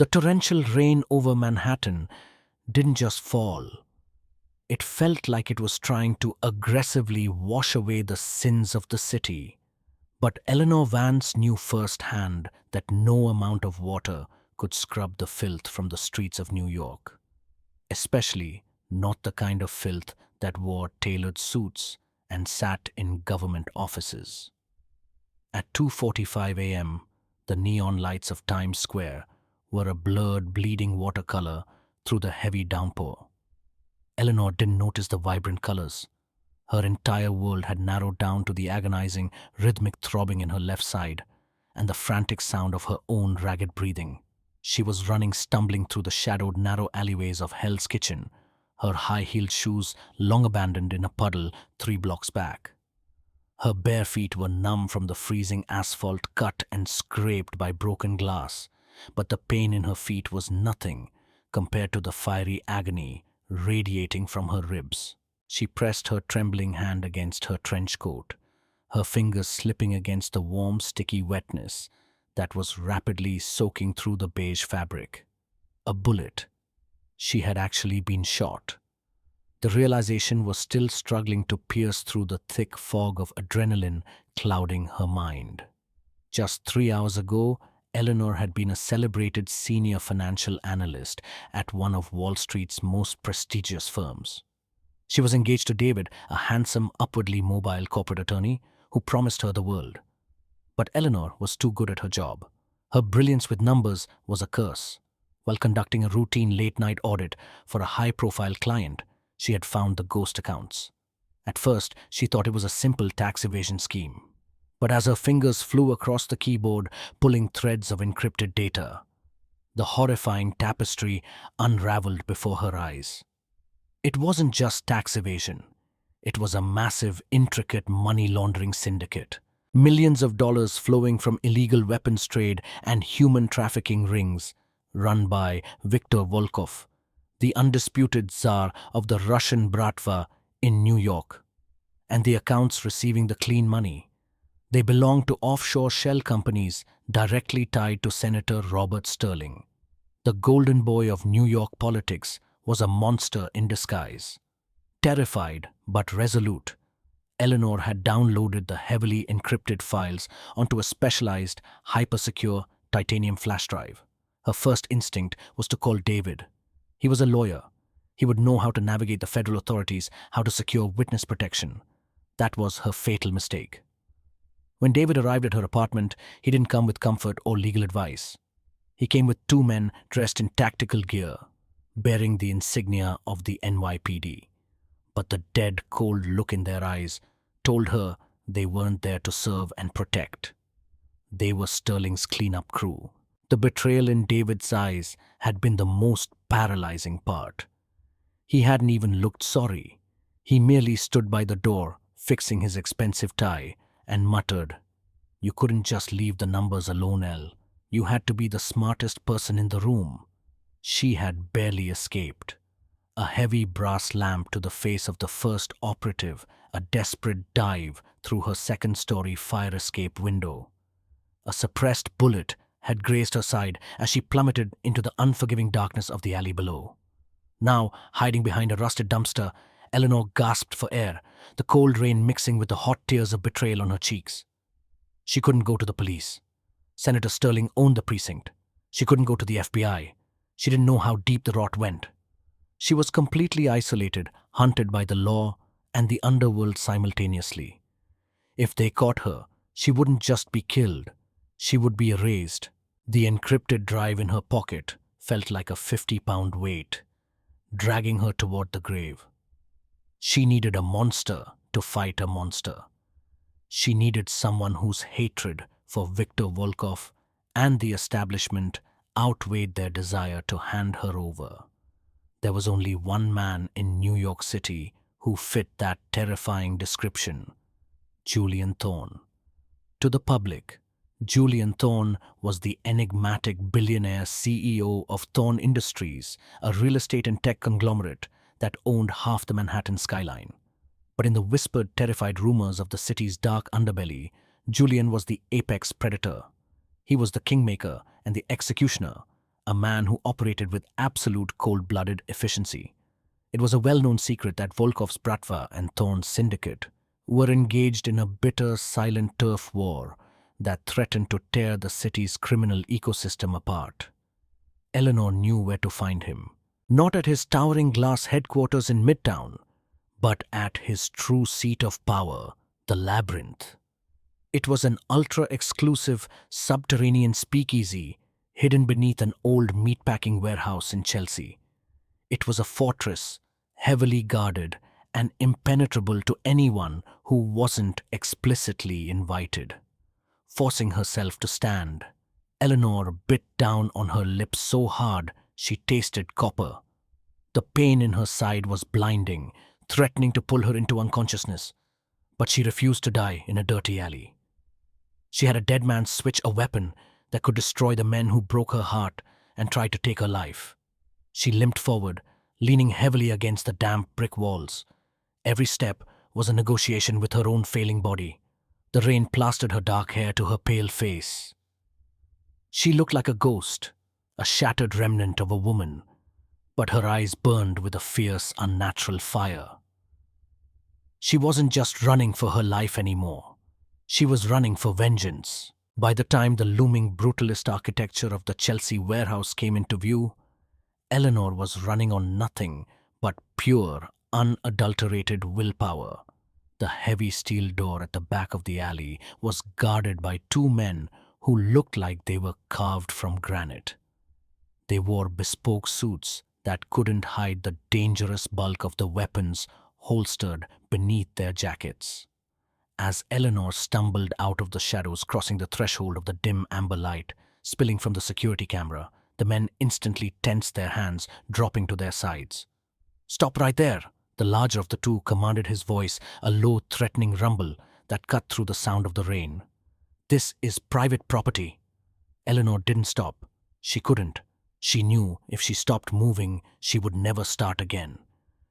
The torrential rain over Manhattan didn't just fall. It felt like it was trying to aggressively wash away the sins of the city. But Eleanor Vance knew firsthand that no amount of water could scrub the filth from the streets of New York. Especially not the kind of filth that wore tailored suits and sat in government offices. At 2:45 a.m., the neon lights of Times Square were a blurred, bleeding watercolor through the heavy downpour. Eleanor didn't notice the vibrant colors. Her entire world had narrowed down to the agonizing, rhythmic throbbing in her left side and the frantic sound of her own ragged breathing. She was running, stumbling through the shadowed, narrow alleyways of Hell's Kitchen, her high-heeled shoes long abandoned in a puddle 3 blocks back. Her bare feet were numb from the freezing asphalt, cut and scraped by broken glass, but the pain in her feet was nothing compared to the fiery agony radiating from her ribs. She pressed her trembling hand against her trench coat, her fingers slipping against the warm, sticky wetness that was rapidly soaking through the beige fabric. A bullet. She had actually been shot. The realization was still struggling to pierce through the thick fog of adrenaline clouding her mind. Just 3 hours ago, Eleanor had been a celebrated senior financial analyst at one of Wall Street's most prestigious firms. She was engaged to David, a handsome, upwardly mobile corporate attorney who promised her the world. But Eleanor was too good at her job. Her brilliance with numbers was a curse. While conducting a routine late-night audit for a high-profile client, she had found the ghost accounts. At first, she thought it was a simple tax evasion scheme. But as her fingers flew across the keyboard, pulling threads of encrypted data, the horrifying tapestry unraveled before her eyes. It wasn't just tax evasion. It was a massive, intricate money laundering syndicate. Millions of dollars flowing from illegal weapons trade and human trafficking rings run by Viktor Volkov, the undisputed czar of the Russian Bratva in New York. And the accounts receiving the clean money. They belonged to offshore shell companies directly tied to Senator Robert Sterling. The golden boy of New York politics was a monster in disguise. Terrified but resolute, Eleanor had downloaded the heavily encrypted files onto a specialized, hyper-secure titanium flash drive. Her first instinct was to call David. He was a lawyer. He would know how to navigate the federal authorities, how to secure witness protection. That was her fatal mistake. When David arrived at her apartment, he didn't come with comfort or legal advice. He came with 2 men dressed in tactical gear, bearing the insignia of the NYPD. But the dead, cold look in their eyes told her they weren't there to serve and protect. They were Sterling's cleanup crew. The betrayal in David's eyes had been the most paralyzing part. He hadn't even looked sorry. He merely stood by the door, fixing his expensive tie, and muttered, "You couldn't just leave the numbers alone, Elle. You had to be the smartest person in the room." She had barely escaped. A heavy brass lamp to the face of the first operative, a desperate dive through her second-story fire escape window. A suppressed bullet had grazed her side as she plummeted into the unforgiving darkness of the alley below. Now, hiding behind a rusted dumpster, Eleanor gasped for air, the cold rain mixing with the hot tears of betrayal on her cheeks. She couldn't go to the police. Senator Sterling owned the precinct. She couldn't go to the FBI. She didn't know how deep the rot went. She was completely isolated, hunted by the law and the underworld simultaneously. If they caught her, she wouldn't just be killed. She would be erased. The encrypted drive in her pocket felt like a 50-pound weight, dragging her toward the grave. She needed a monster to fight a monster. She needed someone whose hatred for Viktor Volkov and the establishment outweighed their desire to hand her over. There was only one man in New York City who fit that terrifying description: Julian Thorne. To the public, Julian Thorne was the enigmatic billionaire CEO of Thorne Industries, a real estate and tech conglomerate that owned half the Manhattan skyline. But in the whispered, terrified rumors of the city's dark underbelly, Julian was the apex predator. He was the kingmaker and the executioner, a man who operated with absolute cold-blooded efficiency. It was a well-known secret that Volkov's Bratva and Thorne's syndicate were engaged in a bitter, silent turf war that threatened to tear the city's criminal ecosystem apart. Eleanor knew where to find him. Not at his towering glass headquarters in Midtown, but at his true seat of power, the Labyrinth. It was an ultra-exclusive subterranean speakeasy hidden beneath an old meatpacking warehouse in Chelsea. It was a fortress, heavily guarded and impenetrable to anyone who wasn't explicitly invited. Forcing herself to stand, Eleanor bit down on her lips so hard she tasted copper. The pain in her side was blinding, threatening to pull her into unconsciousness, but she refused to die in a dirty alley. She had a dead man's switch, a weapon that could destroy the men who broke her heart and tried to take her life. She limped forward, leaning heavily against the damp brick walls. Every step was a negotiation with her own failing body. The rain plastered her dark hair to her pale face. She looked like a ghost, a shattered remnant of a woman, but her eyes burned with a fierce, unnatural fire. She wasn't just running for her life anymore. She was running for vengeance. By the time the looming brutalist architecture of the Chelsea warehouse came into view, Eleanor was running on nothing but pure, unadulterated willpower. The heavy steel door at the back of the alley was guarded by two men who looked like they were carved from granite. They wore bespoke suits that couldn't hide the dangerous bulk of the weapons holstered beneath their jackets. As Eleanor stumbled out of the shadows, crossing the threshold of the dim amber light spilling from the security camera, the men instantly tensed their hands, dropping to their sides. "Stop right there!" The larger of the two commanded, his voice a low, threatening rumble that cut through the sound of the rain. "This is private property." Eleanor didn't stop. She couldn't. She knew if she stopped moving, she would never start again.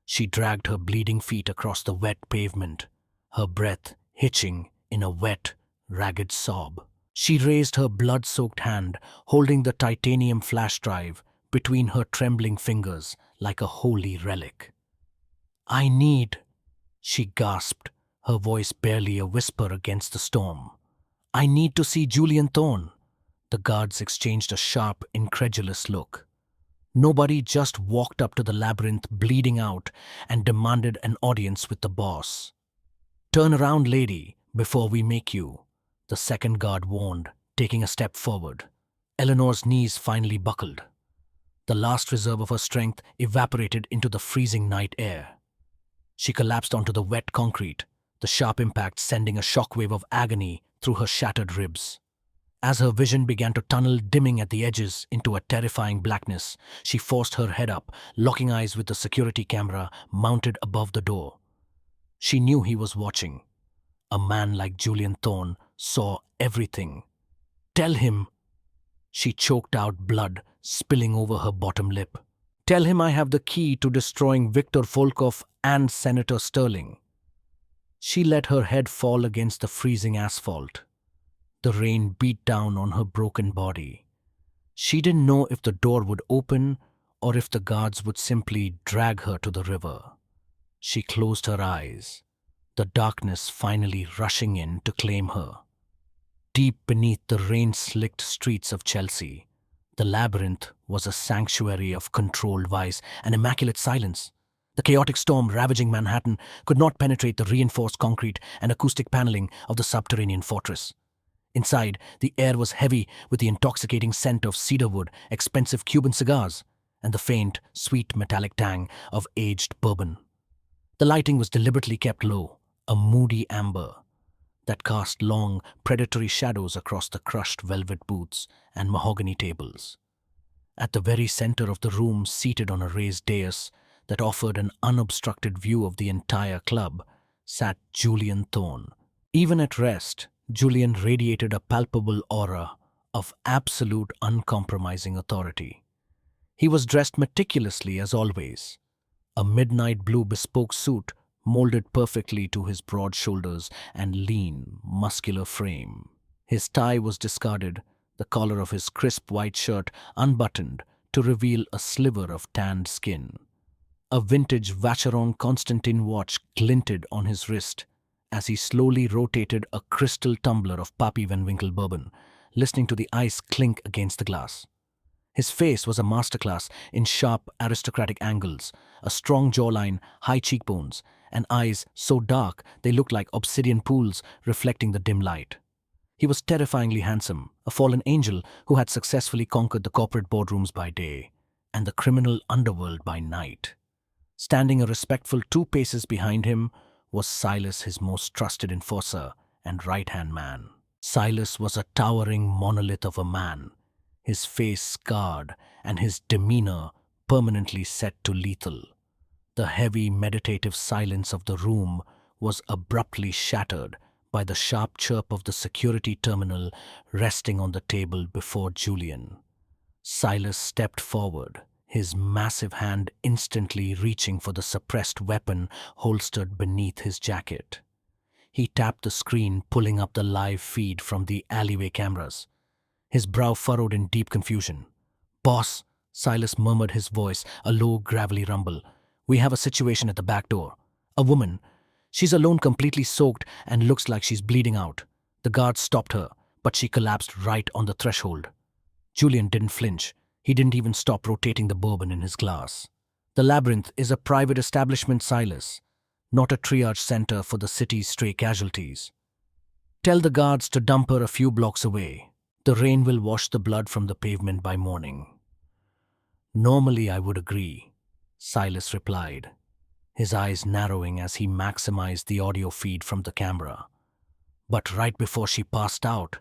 She dragged her bleeding feet across the wet pavement, her breath hitching in a wet, ragged sob. She raised her blood-soaked hand, holding the titanium flash drive between her trembling fingers like a holy relic. "I need," she gasped, her voice barely a whisper against the storm. "I need to see Julian Thorne." The guards exchanged a sharp, incredulous look. Nobody just walked up to the labyrinth bleeding out and demanded an audience with the boss. "Turn around, lady, before we make you," the second guard warned, taking a step forward. Eleanor's knees finally buckled. The last reserve of her strength evaporated into the freezing night air. She collapsed onto the wet concrete, the sharp impact sending a shockwave of agony through her shattered ribs. As her vision began to tunnel, dimming at the edges into a terrifying blackness, she forced her head up, locking eyes with the security camera mounted above the door. She knew he was watching. A man like Julian Thorne saw everything. "Tell him," she choked out, blood spilling over her bottom lip. "Tell him I have the key to destroying Viktor Volkov and Senator Sterling." She let her head fall against the freezing asphalt. The rain beat down on her broken body. She didn't know if the door would open or if the guards would simply drag her to the river. She closed her eyes, the darkness finally rushing in to claim her. Deep beneath the rain-slicked streets of Chelsea, the labyrinth was a sanctuary of controlled vice and immaculate silence. The chaotic storm ravaging Manhattan could not penetrate the reinforced concrete and acoustic paneling of the subterranean fortress. Inside, the air was heavy with the intoxicating scent of cedarwood, expensive Cuban cigars, and the faint, sweet metallic tang of aged bourbon. The lighting was deliberately kept low, a moody amber that cast long, predatory shadows across the crushed velvet booths and mahogany tables. At the very center of the room, seated on a raised dais that offered an unobstructed view of the entire club, sat Julian Thorne. Even at rest, Julian radiated a palpable aura of absolute uncompromising authority. He was dressed meticulously as always, a midnight blue bespoke suit molded perfectly to his broad shoulders and lean, muscular frame. His tie was discarded, the collar of his crisp white shirt unbuttoned to reveal a sliver of tanned skin. A vintage Vacheron Constantin watch glinted on his wrist as he slowly rotated a crystal tumbler of Pappy Van Winkle bourbon, listening to the ice clink against the glass. His face was a masterclass in sharp, aristocratic angles, a strong jawline, high cheekbones, and eyes so dark they looked like obsidian pools reflecting the dim light. He was terrifyingly handsome, a fallen angel who had successfully conquered the corporate boardrooms by day and the criminal underworld by night. Standing a respectful 2 paces behind him was Silas, his most trusted enforcer and right-hand man. Silas was a towering monolith of a man, his face scarred and his demeanor permanently set to lethal. The heavy, meditative silence of the room was abruptly shattered by the sharp chirp of the security terminal resting on the table before Julian. Silas stepped forward, his massive hand instantly reaching for the suppressed weapon holstered beneath his jacket. He tapped the screen, pulling up the live feed from the alleyway cameras. His brow furrowed in deep confusion. "Boss," Silas murmured, his voice a low, gravelly rumble. "We have a situation at the back door. A woman. She's alone, completely soaked, and looks like she's bleeding out. The guards stopped her, but she collapsed right on the threshold." Julian didn't flinch. He didn't even stop rotating the bourbon in his glass. "The Labyrinth is a private establishment, Silas, not a triage center for the city's stray casualties. Tell the guards to dump her a few blocks away. The rain will wash the blood from the pavement by morning." "Normally I would agree," Silas replied, his eyes narrowing as he maximized the audio feed from the camera. "But right before she passed out,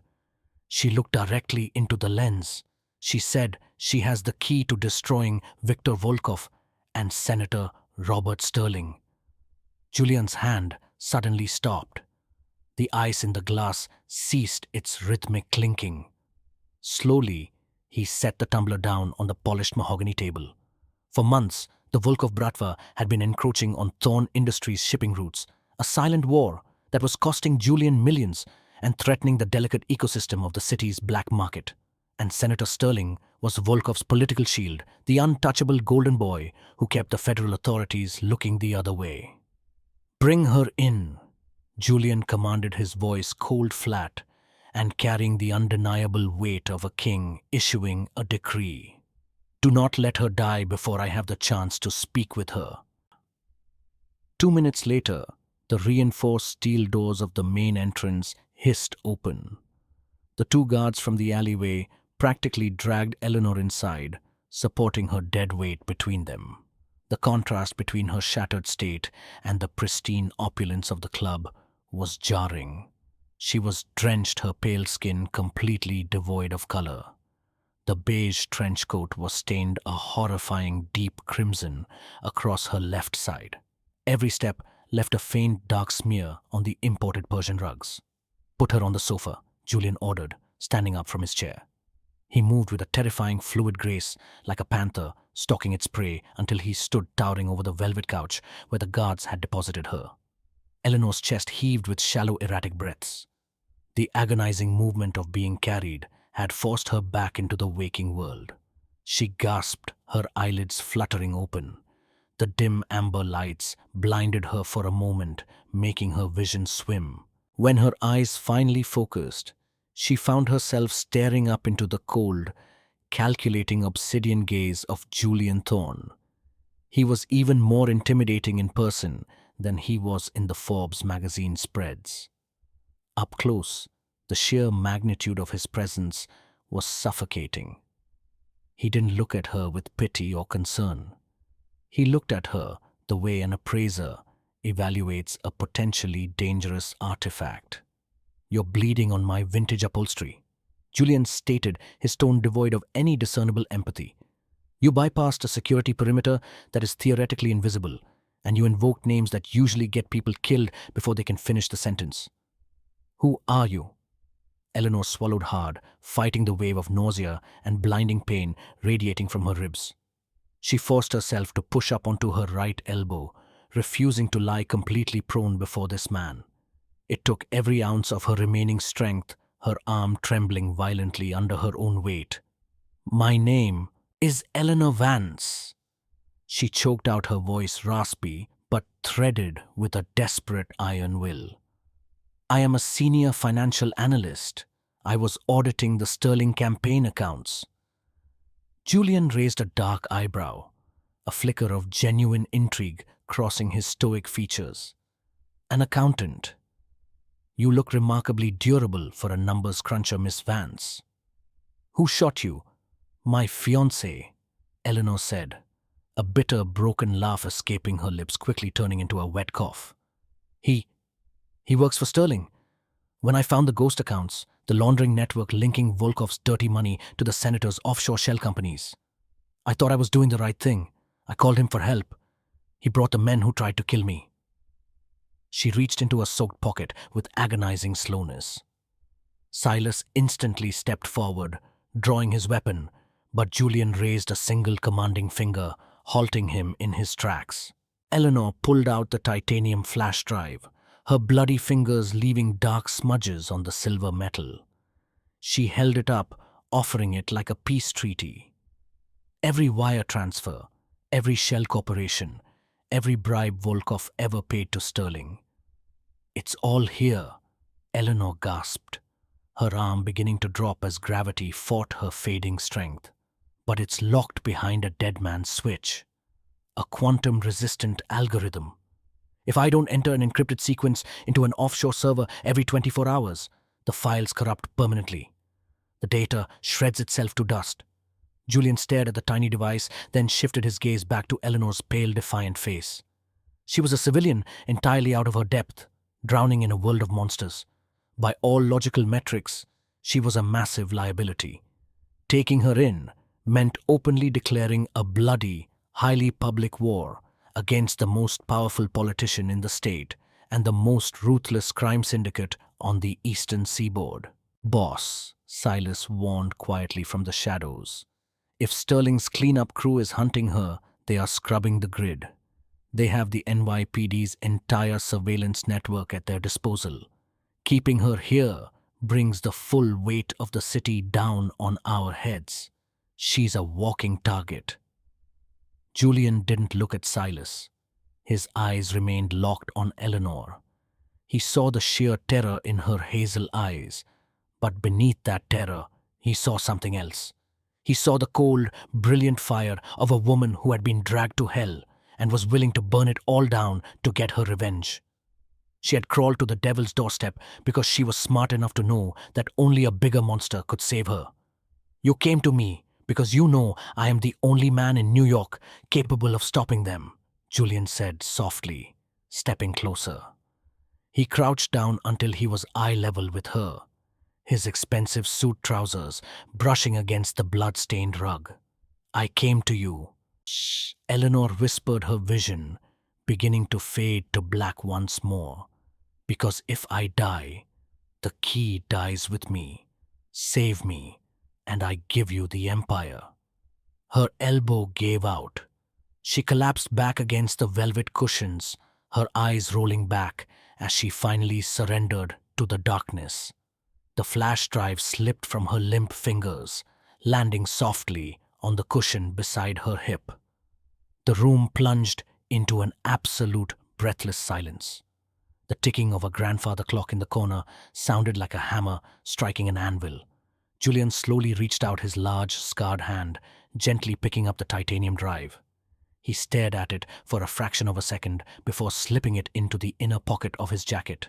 she looked directly into the lens. She said she has the key to destroying Viktor Volkov and Senator Robert Sterling." Julian's hand suddenly stopped. The ice in the glass ceased its rhythmic clinking. Slowly, he set the tumbler down on the polished mahogany table. For months, the Volkov Bratva had been encroaching on Thorne Industries' shipping routes, a silent war that was costing Julian millions and threatening the delicate ecosystem of the city's black market. And Senator Sterling was Volkov's political shield, the untouchable golden boy who kept the federal authorities looking the other way. "Bring her in," Julian commanded, his voice cold flat and carrying the undeniable weight of a king issuing a decree. "Do not let her die before I have the chance to speak with her." 2 minutes later, the reinforced steel doors of the main entrance hissed open. The 2 guards from the alleyway practically dragged Eleanor inside, supporting her dead weight between them. The contrast between her shattered state and the pristine opulence of the club was jarring. She was drenched, her pale skin completely devoid of color. The beige trench coat was stained a horrifying deep crimson across her left side. Every step left a faint dark smear on the imported Persian rugs. "Put her on the sofa," Julian ordered, standing up from his chair. He moved with a terrifying fluid grace, like a panther stalking its prey, until he stood towering over the velvet couch where the guards had deposited her. Eleanor's chest heaved with shallow, erratic breaths. The agonizing movement of being carried had forced her back into the waking world. She gasped, her eyelids fluttering open. The dim amber lights blinded her for a moment, making her vision swim. When her eyes finally focused, she found herself staring up into the cold, calculating obsidian gaze of Julian Thorne. He was even more intimidating in person than he was in the Forbes magazine spreads. Up close, the sheer magnitude of his presence was suffocating. He didn't look at her with pity or concern. He looked at her the way an appraiser evaluates a potentially dangerous artifact. "You're bleeding on my vintage upholstery," Julian stated, his tone devoid of any discernible empathy. "You bypassed a security perimeter that is theoretically invisible, and you invoked names that usually get people killed before they can finish the sentence. Who are you?" Eleanor swallowed hard, fighting the wave of nausea and blinding pain radiating from her ribs. She forced herself to push up onto her right elbow, refusing to lie completely prone before this man. It took every ounce of her remaining strength, her arm trembling violently under her own weight. "My name is Eleanor Vance." She choked out, her voice raspy but threaded with a desperate iron will. "I am a senior financial analyst. I was auditing the Sterling campaign accounts." Julian raised a dark eyebrow, a flicker of genuine intrigue crossing his stoic features. "An accountant? You look remarkably durable for a numbers cruncher, Miss Vance." "Who shot you?" "My fiancé," Eleanor said, a bitter, broken laugh escaping her lips, quickly turning into a wet cough. He works for Sterling. When I found the ghost accounts, the laundering network linking Volkov's dirty money to the senator's offshore shell companies, I thought I was doing the right thing. I called him for help. He brought the men who tried to kill me." She reached into a soaked pocket with agonizing slowness. Silas instantly stepped forward, drawing his weapon, but Julian raised a single commanding finger, halting him in his tracks. Eleanor pulled out the titanium flash drive, her bloody fingers leaving dark smudges on the silver metal. She held it up, offering it like a peace treaty. "Every wire transfer, every shell corporation, every bribe Volkov ever paid to Sterling. It's all here," Eleanor gasped, her arm beginning to drop as gravity fought her fading strength. "But it's locked behind a dead man's switch. A quantum-resistant algorithm. If I don't enter an encrypted sequence into an offshore server every 24 hours, the files corrupt permanently. The data shreds itself to dust." Julian stared at the tiny device, then shifted his gaze back to Eleanor's pale, defiant face. She was a civilian entirely out of her depth, drowning in a world of monsters. By all logical metrics, she was a massive liability. Taking her in meant openly declaring a bloody, highly public war against the most powerful politician in the state and the most ruthless crime syndicate on the eastern seaboard. "Boss," Silas warned quietly from the shadows, "if Sterling's cleanup crew is hunting her, they are scrubbing the grid. They have the NYPD's entire surveillance network at their disposal. Keeping her here brings the full weight of the city down on our heads. She's a walking target." Julian didn't look at Silas. His eyes remained locked on Eleanor. He saw the sheer terror in her hazel eyes, but beneath that terror, he saw something else. He saw the cold, brilliant fire of a woman who had been dragged to hell and was willing to burn it all down to get her revenge. She had crawled to the devil's doorstep because she was smart enough to know that only a bigger monster could save her. "You came to me because you know I am the only man in New York capable of stopping them," Julian said softly, stepping closer. He crouched down until he was eye level with her, his expensive suit trousers brushing against the blood-stained rug. "I came to you." "Shh," Eleanor whispered, her vision beginning to fade to black once more. "Because if I die, the key dies with me. Save me, and I give you the Empire." Her elbow gave out. She collapsed back against the velvet cushions, her eyes rolling back as she finally surrendered to the darkness. The flash drive slipped from her limp fingers, landing softly on the cushion beside her hip. The room plunged into an absolute, breathless silence. The ticking of a grandfather clock in the corner sounded like a hammer striking an anvil. Julian slowly reached out his large, scarred hand, gently picking up the titanium drive. He stared at it for a fraction of a second before slipping it into the inner pocket of his jacket.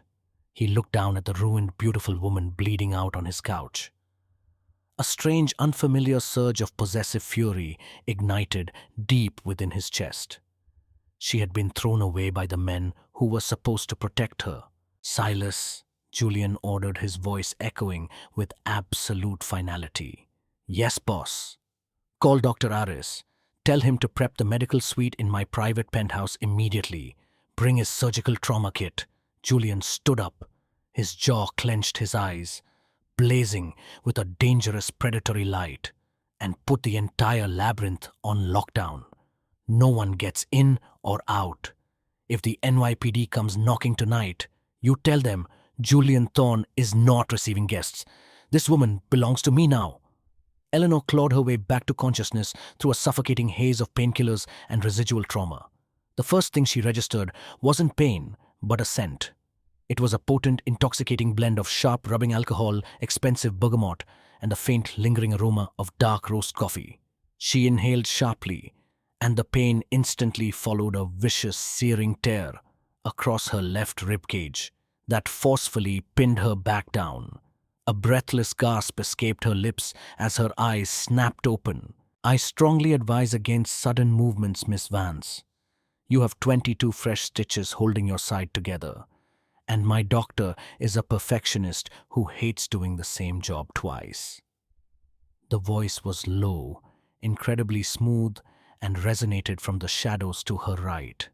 He looked down at the ruined, beautiful woman bleeding out on his couch. A strange, unfamiliar surge of possessive fury ignited deep within his chest. She had been thrown away by the men who were supposed to protect her. "Silas," Julian ordered, his voice echoing with absolute finality. "Yes, boss." "Call Dr. Aris. Tell him to prep the medical suite in my private penthouse immediately. Bring his surgical trauma kit." Julian stood up, his jaw clenched, his eyes blazing with a dangerous predatory light, and put the entire labyrinth on lockdown. No one gets in or out. If the NYPD comes knocking tonight, you tell them Julian Thorne is not receiving guests. This woman belongs to me now. Eleanor clawed her way back to consciousness through a suffocating haze of painkillers and residual trauma. The first thing she registered wasn't pain, but a scent. It was a potent, intoxicating blend of sharp rubbing alcohol, expensive bergamot, and the faint, lingering aroma of dark roast coffee. She inhaled sharply, and the pain instantly followed a vicious, searing tear across her left ribcage that forcefully pinned her back down. A breathless gasp escaped her lips as her eyes snapped open. "I strongly advise against sudden movements, Miss Vance. You have 22 fresh stitches holding your side together. And my doctor is a perfectionist who hates doing the same job twice." The voice was low, incredibly smooth, and resonated from the shadows to her right.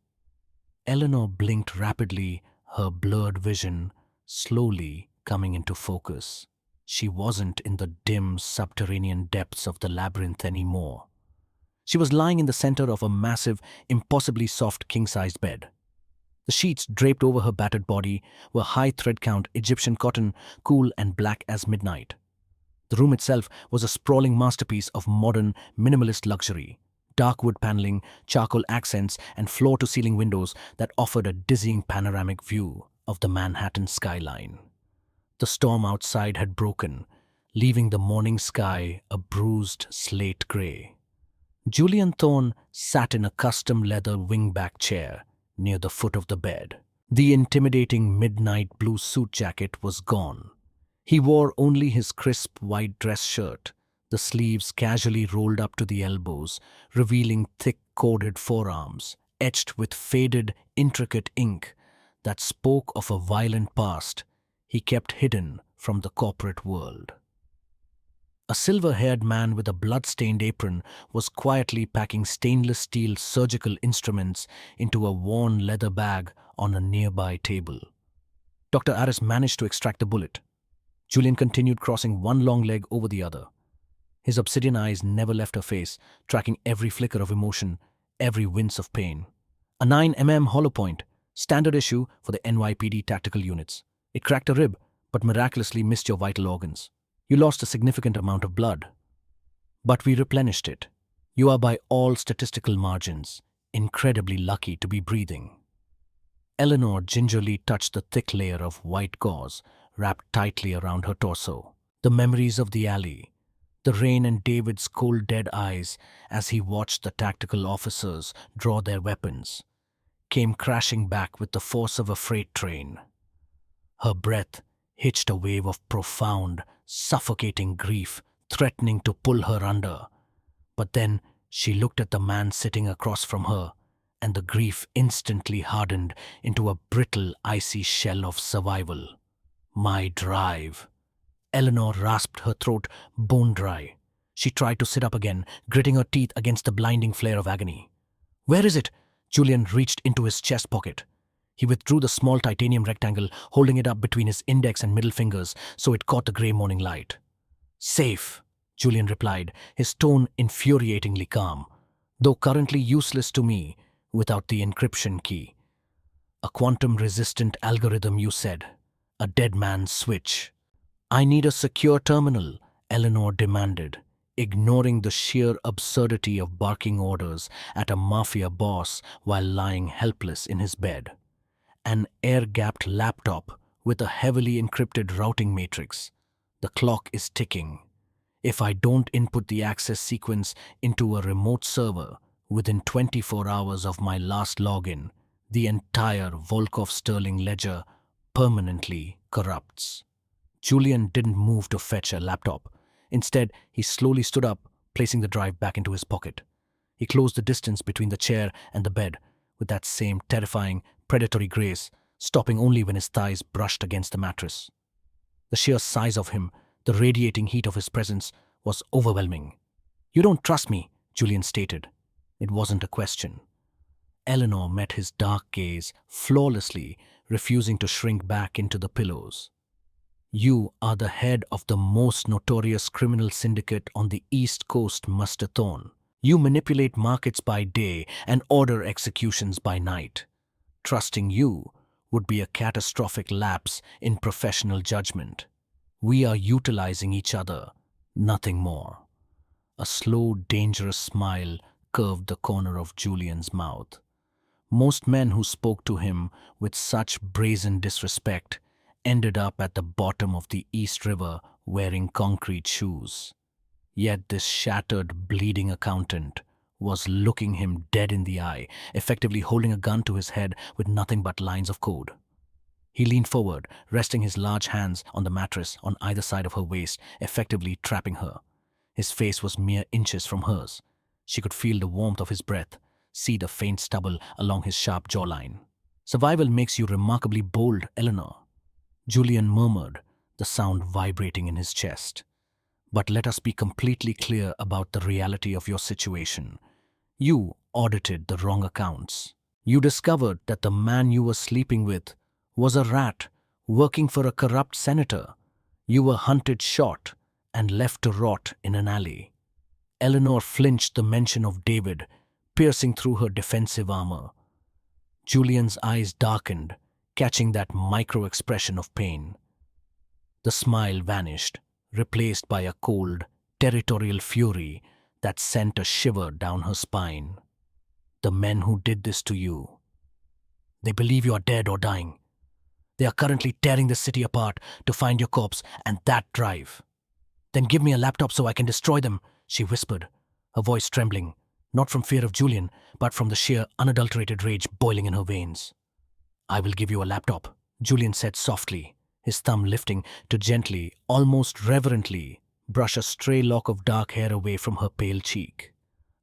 Eleanor blinked rapidly, her blurred vision slowly coming into focus. She wasn't in the dim, subterranean depths of the labyrinth anymore. She was lying in the center of a massive, impossibly soft king-sized bed. The sheets draped over her battered body were high thread-count Egyptian cotton, cool and black as midnight. The room itself was a sprawling masterpiece of modern, minimalist luxury. Dark wood paneling, charcoal accents, and floor-to-ceiling windows that offered a dizzying panoramic view of the Manhattan skyline. The storm outside had broken, leaving the morning sky a bruised slate gray. Julian Thorne sat in a custom leather wingback chair near the foot of the bed. The intimidating midnight blue suit jacket was gone. He wore only his crisp white dress shirt, the sleeves casually rolled up to the elbows, revealing thick corded forearms, etched with faded, intricate ink that spoke of a violent past he kept hidden from the corporate world. A silver-haired man with a blood-stained apron was quietly packing stainless steel surgical instruments into a worn leather bag on a nearby table. Dr. Aris managed to extract the bullet. Julian continued crossing one long leg over the other. His obsidian eyes never left her face, tracking every flicker of emotion, every wince of pain. A 9mm hollow point, standard issue for the NYPD tactical units. It cracked a rib, but miraculously missed your vital organs. You lost a significant amount of blood. But we replenished it. You are by all statistical margins incredibly lucky to be breathing. Eleanor gingerly touched the thick layer of white gauze wrapped tightly around her torso. The memories of the alley, the rain and David's cold dead eyes as he watched the tactical officers draw their weapons, came crashing back with the force of a freight train. Her breath hitched a wave of profound, suffocating grief, threatening to pull her under. But then she looked at the man sitting across from her, and the grief instantly hardened into a brittle, icy shell of survival. My drive. Eleanor rasped, her throat bone dry. She tried to sit up again, gritting her teeth against the blinding flare of agony. "Where is it?" Julian reached into his chest pocket. He withdrew the small titanium rectangle, holding it up between his index and middle fingers so it caught the grey morning light. "Safe," Julian replied, his tone infuriatingly calm. "Though currently useless to me without the encryption key. A quantum-resistant algorithm, you said. A dead man's switch." "I need a secure terminal," Eleanor demanded, ignoring the sheer absurdity of barking orders at a mafia boss while lying helpless in his bed. "An air-gapped laptop with a heavily encrypted routing matrix. The clock is ticking. If I don't input the access sequence into a remote server within 24 hours of my last login, the entire Volkov Sterling ledger permanently corrupts." Julian didn't move to fetch a laptop. Instead, he slowly stood up, placing the drive back into his pocket. He closed the distance between the chair and the bed with that same terrifying, predatory grace, stopping only when his thighs brushed against the mattress. The sheer size of him, the radiating heat of his presence, was overwhelming. "You don't trust me," Julian stated. It wasn't a question. Eleanor met his dark gaze flawlessly, refusing to shrink back into the pillows. "You are the head of the most notorious criminal syndicate on the East Coast, Mr. Thorne. You manipulate markets by day and order executions by night. Trusting you would be a catastrophic lapse in professional judgment. We are utilizing each other, nothing more. A slow, dangerous smile curved the corner of Julian's mouth. Most men who spoke to him with such brazen disrespect ended up at the bottom of the East River wearing concrete shoes. Yet this shattered, bleeding accountant was looking him dead in the eye, effectively holding a gun to his head with nothing but lines of code. He leaned forward, resting his large hands on the mattress on either side of her waist, effectively trapping her. His face was mere inches from hers. She could feel the warmth of his breath, see the faint stubble along his sharp jawline. "Survival makes you remarkably bold, Eleanor," Julian murmured, the sound vibrating in his chest. "But let us be completely clear about the reality of your situation. You audited the wrong accounts. You discovered that the man you were sleeping with was a rat working for a corrupt senator. You were hunted, shot, and left to rot in an alley." Eleanor flinched the mention of David, piercing through her defensive armor. Julian's eyes darkened, catching that micro-expression of pain. The smile vanished, replaced by a cold, territorial fury that sent a shiver down her spine. "The men who did this to you, they believe you are dead or dying. They are currently tearing the city apart to find your corpse and that drive." "Then give me a laptop so I can destroy them," she whispered, her voice trembling, not from fear of Julian, but from the sheer, unadulterated rage boiling in her veins. "I will give you a laptop," Julian said softly, his thumb lifting to gently, almost reverently, brush a stray lock of dark hair away from her pale cheek.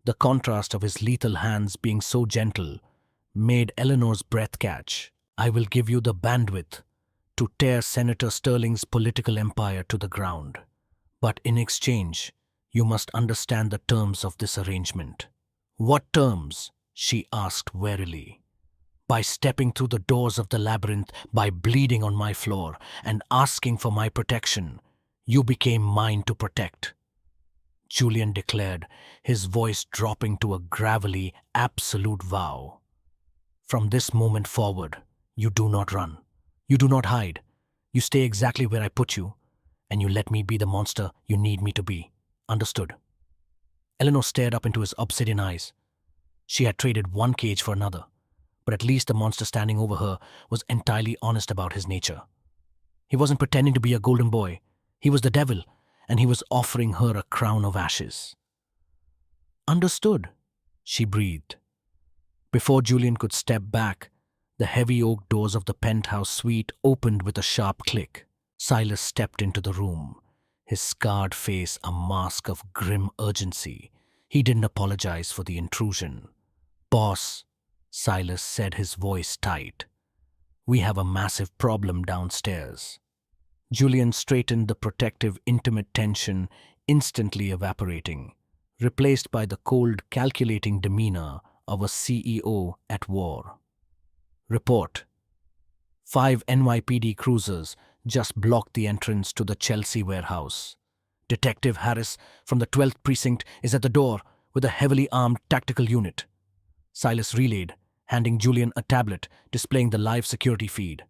The contrast of his lethal hands being so gentle made Eleanor's breath catch. "I will give you the bandwidth to tear Senator Sterling's political empire to the ground. But in exchange, you must understand the terms of this arrangement." "What terms?" she asked warily. "By stepping through the doors of the labyrinth, by bleeding on my floor, and asking for my protection, you became mine to protect," Julian declared, his voice dropping to a gravelly, absolute vow. "From this moment forward, you do not run. You do not hide. You stay exactly where I put you, and you let me be the monster you need me to be. Understood?" Eleanor stared up into his obsidian eyes. She had traded one cage for another, but at least the monster standing over her was entirely honest about his nature. He wasn't pretending to be a golden boy. He was the devil, and he was offering her a crown of ashes. "Understood," she breathed. Before Julian could step back, the heavy oak doors of the penthouse suite opened with a sharp click. Silas stepped into the room, his scarred face a mask of grim urgency. He didn't apologize for the intrusion. "Boss," Silas said, his voice tight, "we have a massive problem downstairs." Julian straightened, the protective, intimate tension instantly evaporating, replaced by the cold, calculating demeanor of a CEO at war. "Report. 5 NYPD cruisers just blocked the entrance to the Chelsea warehouse. Detective Harris from the 12th Precinct is at the door with a heavily armed tactical unit," Silas relayed, handing Julian a tablet displaying the live security feed.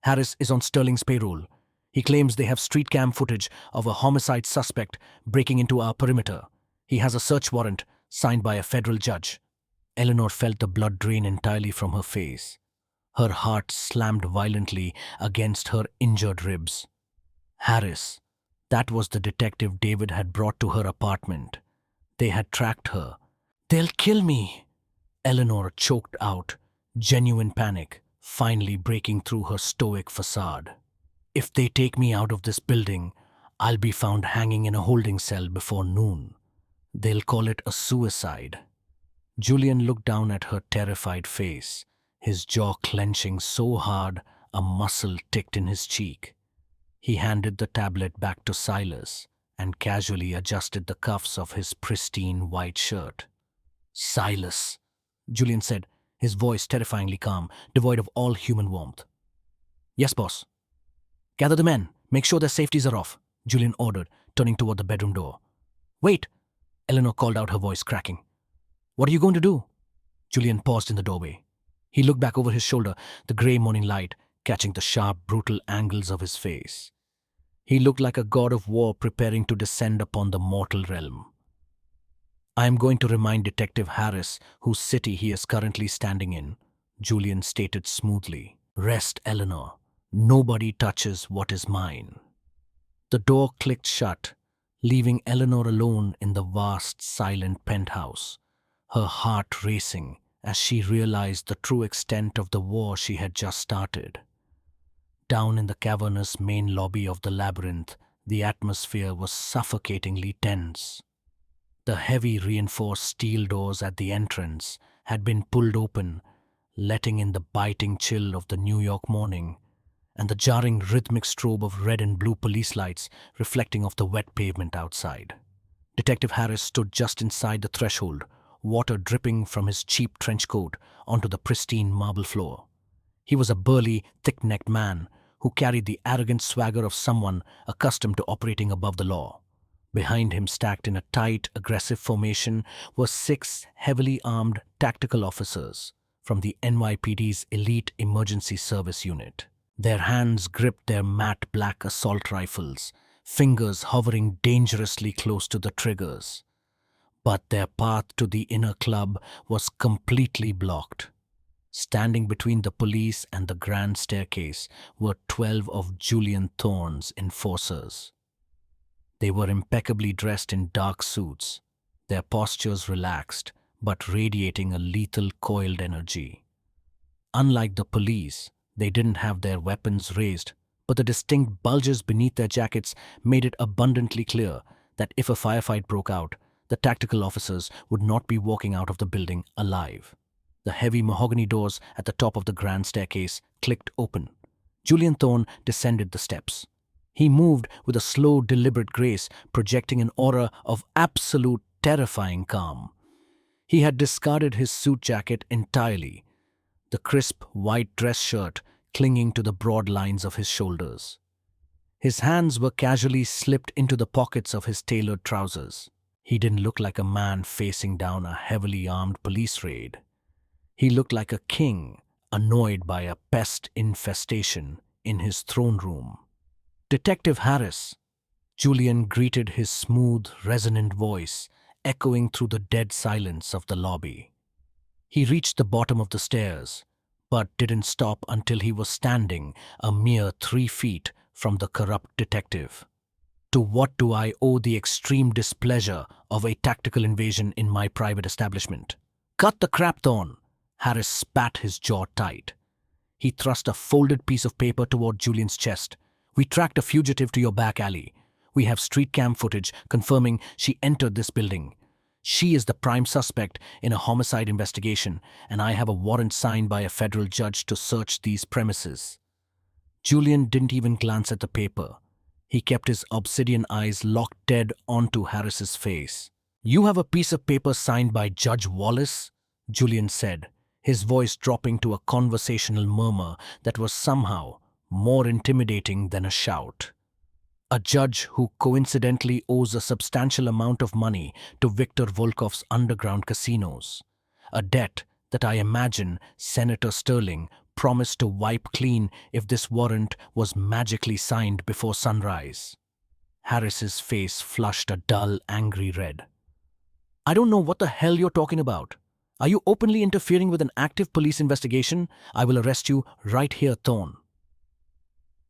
"Harris is on Sterling's payroll. He claims they have street cam footage of a homicide suspect breaking into our perimeter. He has a search warrant signed by a federal judge." Eleanor felt the blood drain entirely from her face. Her heart slammed violently against her injured ribs. Harris. That was the detective David had brought to her apartment. They had tracked her. "They'll kill me," Eleanor choked out, genuine panic finally breaking through her stoic facade. "If they take me out of this building, I'll be found hanging in a holding cell before noon. They'll call it a suicide." Julian looked down at her terrified face, his jaw clenching so hard a muscle ticked in his cheek. He handed the tablet back to Silas and casually adjusted the cuffs of his pristine white shirt. "Silas," Julian said, his voice terrifyingly calm, devoid of all human warmth. "Yes, boss." "Gather the men. Make sure their safeties are off," Julian ordered, turning toward the bedroom door. "Wait," Eleanor called out, her voice cracking. "What are you going to do?" Julian paused in the doorway. He looked back over his shoulder, the grey morning light catching the sharp, brutal angles of his face. He looked like a god of war preparing to descend upon the mortal realm. "I am going to remind Detective Harris whose city he is currently standing in," Julian stated smoothly. "Rest, Eleanor. Nobody touches what is mine." The door clicked shut, leaving Eleanor alone in the vast, silent penthouse, her heart racing as she realized the true extent of the war she had just started. Down in the cavernous main lobby of the labyrinth, the atmosphere was suffocatingly tense. The heavy reinforced steel doors at the entrance had been pulled open, letting in the biting chill of the New York morning, and the jarring rhythmic strobe of red and blue police lights reflecting off the wet pavement outside. Detective Harris stood just inside the threshold, water dripping from his cheap trench coat onto the pristine marble floor. He was a burly, thick-necked man who carried the arrogant swagger of someone accustomed to operating above the law. Behind him, stacked in a tight, aggressive formation, were 6 heavily armed tactical officers from the NYPD's elite emergency service unit. Their hands gripped their matte black assault rifles, fingers hovering dangerously close to the triggers. But their path to the inner club was completely blocked. Standing between the police and the grand staircase were 12 of Julian Thorne's enforcers. They were impeccably dressed in dark suits, their postures relaxed but radiating a lethal coiled energy. Unlike the police, they didn't have their weapons raised, but the distinct bulges beneath their jackets made it abundantly clear that if a firefight broke out, the tactical officers would not be walking out of the building alive. The heavy mahogany doors at the top of the grand staircase clicked open. Julian Thorne descended the steps. He moved with a slow, deliberate grace, projecting an aura of absolute terrifying calm. He had discarded his suit jacket entirely, the crisp white dress shirt clinging to the broad lines of his shoulders. His hands were casually slipped into the pockets of his tailored trousers. He didn't look like a man facing down a heavily armed police raid. He looked like a king, annoyed by a pest infestation in his throne room. "Detective Harris," Julian greeted, his smooth, resonant voice echoing through the dead silence of the lobby. He reached the bottom of the stairs, but didn't stop until he was standing a mere 3 feet from the corrupt detective. "To what do I owe the extreme displeasure of a tactical invasion in my private establishment?" "Cut the crap, Thorne!" Harris spat his jaw tight. He thrust a folded piece of paper toward Julian's chest. "We tracked a fugitive to your back alley. We have street cam footage confirming she entered this building. She is the prime suspect in a homicide investigation, and I have a warrant signed by a federal judge to search these premises." Julian didn't even glance at the paper. He kept his obsidian eyes locked dead onto Harris's face. "You have a piece of paper signed by Judge Wallace?" Julian said, his voice dropping to a conversational murmur that was somehow more intimidating than a shout. "A judge who coincidentally owes a substantial amount of money to Viktor Volkov's underground casinos. A debt that I imagine Senator Sterling promised to wipe clean if this warrant was magically signed before sunrise." Harris's face flushed a dull, angry red. "I don't know what the hell you're talking about. Are you openly interfering with an active police investigation? I will arrest you right here, Thorne."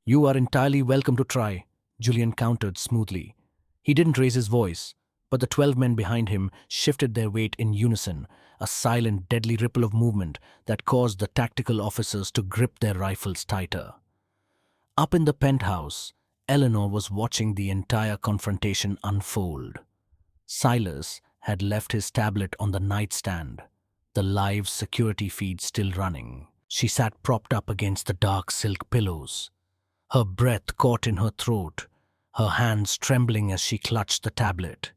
"You are entirely welcome to try," Julian countered smoothly. He didn't raise his voice, but the 12 men behind him shifted their weight in unison, a silent, deadly ripple of movement that caused the tactical officers to grip their rifles tighter. Up in the penthouse, Eleanor was watching the entire confrontation unfold. Silas had left his tablet on the nightstand, the live security feed still running. She sat propped up against the dark silk pillows, her breath caught in her throat, her hands trembling as she clutched the tablet.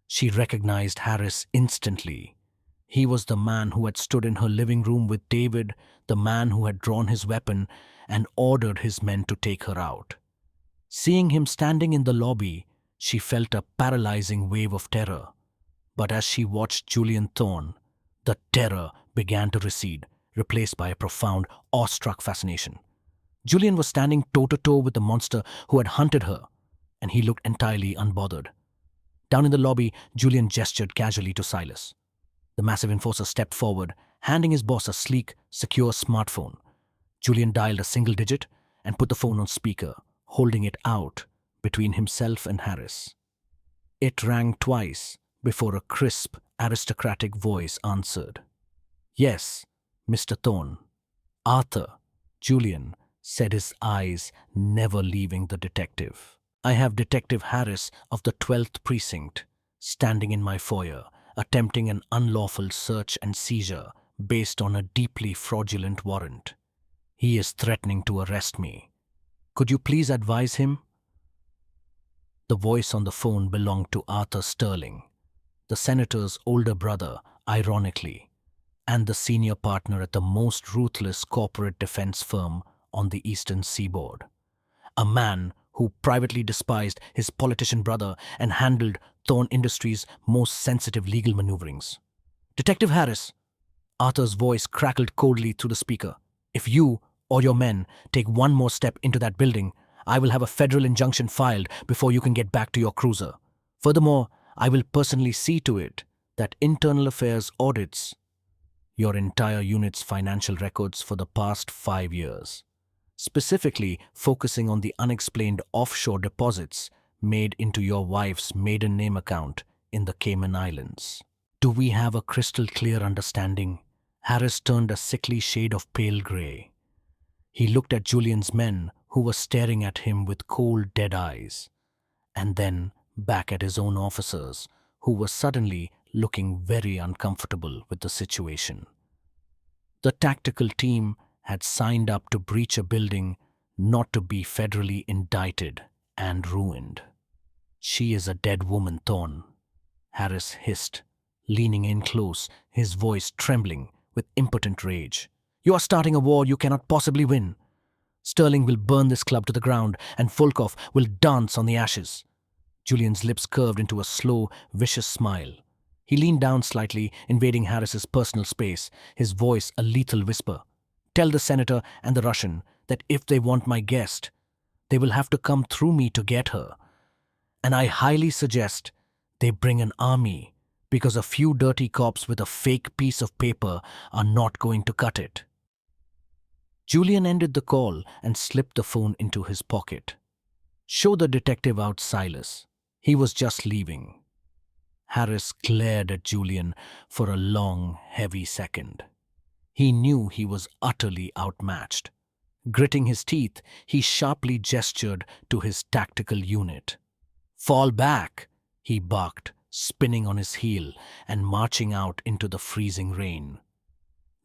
She recognized Harris instantly. He was the man who had stood in her living room with David, the man who had drawn his weapon and ordered his men to take her out. Seeing him standing in the lobby, she felt a paralyzing wave of terror. But as she watched Julian Thorne, the terror began to recede, replaced by a profound, awestruck fascination. Julian was standing toe-to-toe with the monster who had hunted her, and he looked entirely unbothered. Down in the lobby, Julian gestured casually to Silas. The massive enforcer stepped forward, handing his boss a sleek, secure smartphone. Julian dialed a single digit and put the phone on speaker, holding it out between himself and Harris. It rang twice before a crisp, aristocratic voice answered. "Yes, Mr. Thorne." "Arthur," Julian said, his eyes never leaving the detective. "I have Detective Harris of the 12th Precinct standing in my foyer, attempting an unlawful search and seizure based on a deeply fraudulent warrant. He is threatening to arrest me. Could you please advise him?" The voice on the phone belonged to Arthur Sterling, the senator's older brother, ironically, and the senior partner at the most ruthless corporate defense firm on the eastern seaboard. A man who privately despised his politician brother and handled Thorne Industries' most sensitive legal maneuverings. "Detective Harris," Arthur's voice crackled coldly through the speaker. "If you or your men take one more step into that building, I will have a federal injunction filed before you can get back to your cruiser. Furthermore, I will personally see to it that Internal Affairs audits your entire unit's financial records for the past 5 years, specifically focusing on the unexplained offshore deposits made into your wife's maiden name account in the Cayman Islands. Do we have a crystal clear understanding?" Harris turned a sickly shade of pale gray. He looked at Julian's men, who were staring at him with cold, dead eyes, and then back at his own officers, who were suddenly looking very uncomfortable with the situation. The tactical team had signed up to breach a building, not to be federally indicted and ruined. "She is a dead woman, Thorne," Harris hissed, leaning in close, his voice trembling with impotent rage. "You are starting a war you cannot possibly win. Sterling will burn this club to the ground, and Volkov will dance on the ashes." Julian's lips curved into a slow, vicious smile. He leaned down slightly, invading Harris's personal space, his voice a lethal whisper. "Tell the senator and the Russian that if they want my guest, they will have to come through me to get her. And I highly suggest they bring an army, because a few dirty cops with a fake piece of paper are not going to cut it." Julian ended the call and slipped the phone into his pocket. "Show the detective out, Silas. He was just leaving." Harris glared at Julian for a long, heavy second. He knew he was utterly outmatched. Gritting his teeth, he sharply gestured to his tactical unit. "Fall back," he barked, spinning on his heel and marching out into the freezing rain.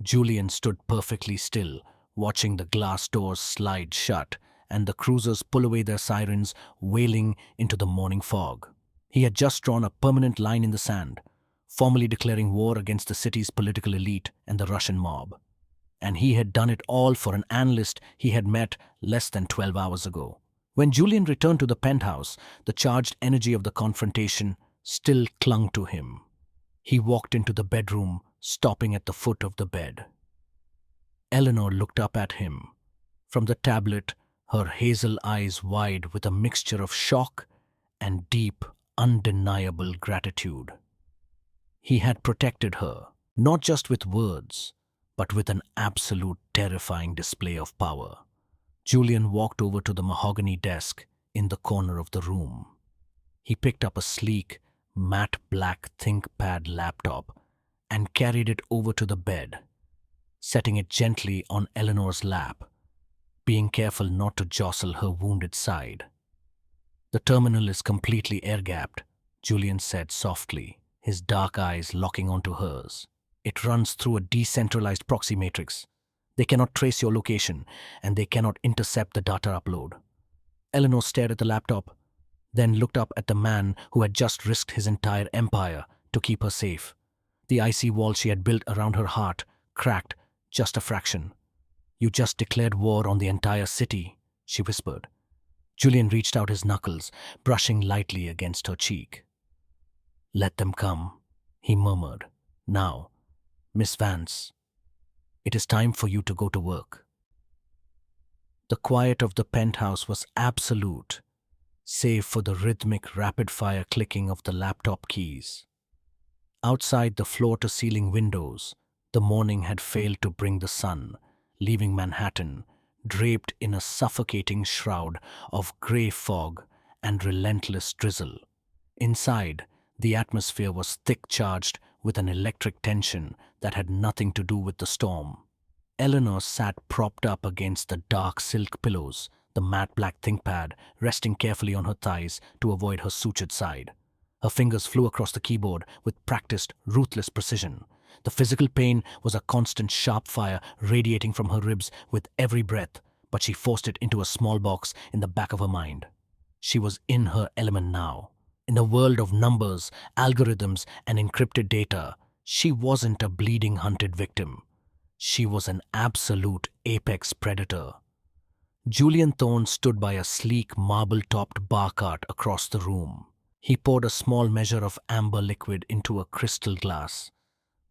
Julian stood perfectly still, watching the glass doors slide shut and the cruisers pull away their sirens, wailing into the morning fog. He had just drawn a permanent line in the sand, formally declaring war against the city's political elite and the Russian mob. And he had done it all for an analyst he had met less than 12 hours ago. When Julian returned to the penthouse, the charged energy of the confrontation still clung to him. He walked into the bedroom, stopping at the foot of the bed. Eleanor looked up at him. From the tablet, her hazel eyes wide with a mixture of shock and deep, undeniable gratitude. He had protected her, not just with words, but with an absolute terrifying display of power. Julian walked over to the mahogany desk in the corner of the room. He picked up a sleek, matte black ThinkPad laptop and carried it over to the bed, setting it gently on Eleanor's lap, being careful not to jostle her wounded side. "The terminal is completely air-gapped," Julian said softly, his dark eyes locking onto hers. "It runs through a decentralized proxy matrix. They cannot trace your location, and they cannot intercept the data upload." Eleanor stared at the laptop, then looked up at the man who had just risked his entire empire to keep her safe. The icy wall she had built around her heart cracked just a fraction. "You just declared war on the entire city," she whispered. Julian reached out his knuckles, brushing lightly against her cheek. "Let them come," he murmured. "Now, Miss Vance, it is time for you to go to work." The quiet of the penthouse was absolute, save for the rhythmic rapid-fire clicking of the laptop keys. Outside the floor-to-ceiling windows, the morning had failed to bring the sun, leaving Manhattan draped in a suffocating shroud of grey fog and relentless drizzle. Inside, the atmosphere was thick-charged with an electric tension that had nothing to do with the storm. Eleanor sat propped up against the dark silk pillows, the matte black ThinkPad resting carefully on her thighs to avoid her sutured side. Her fingers flew across the keyboard with practiced, ruthless precision. The physical pain was a constant sharp fire radiating from her ribs with every breath, but she forced it into a small box in the back of her mind. She was in her element now. In a world of numbers, algorithms, and encrypted data, she wasn't a bleeding hunted victim. She was an absolute apex predator. Julian Thorne stood by a sleek marble-topped bar cart across the room. He poured a small measure of amber liquid into a crystal glass,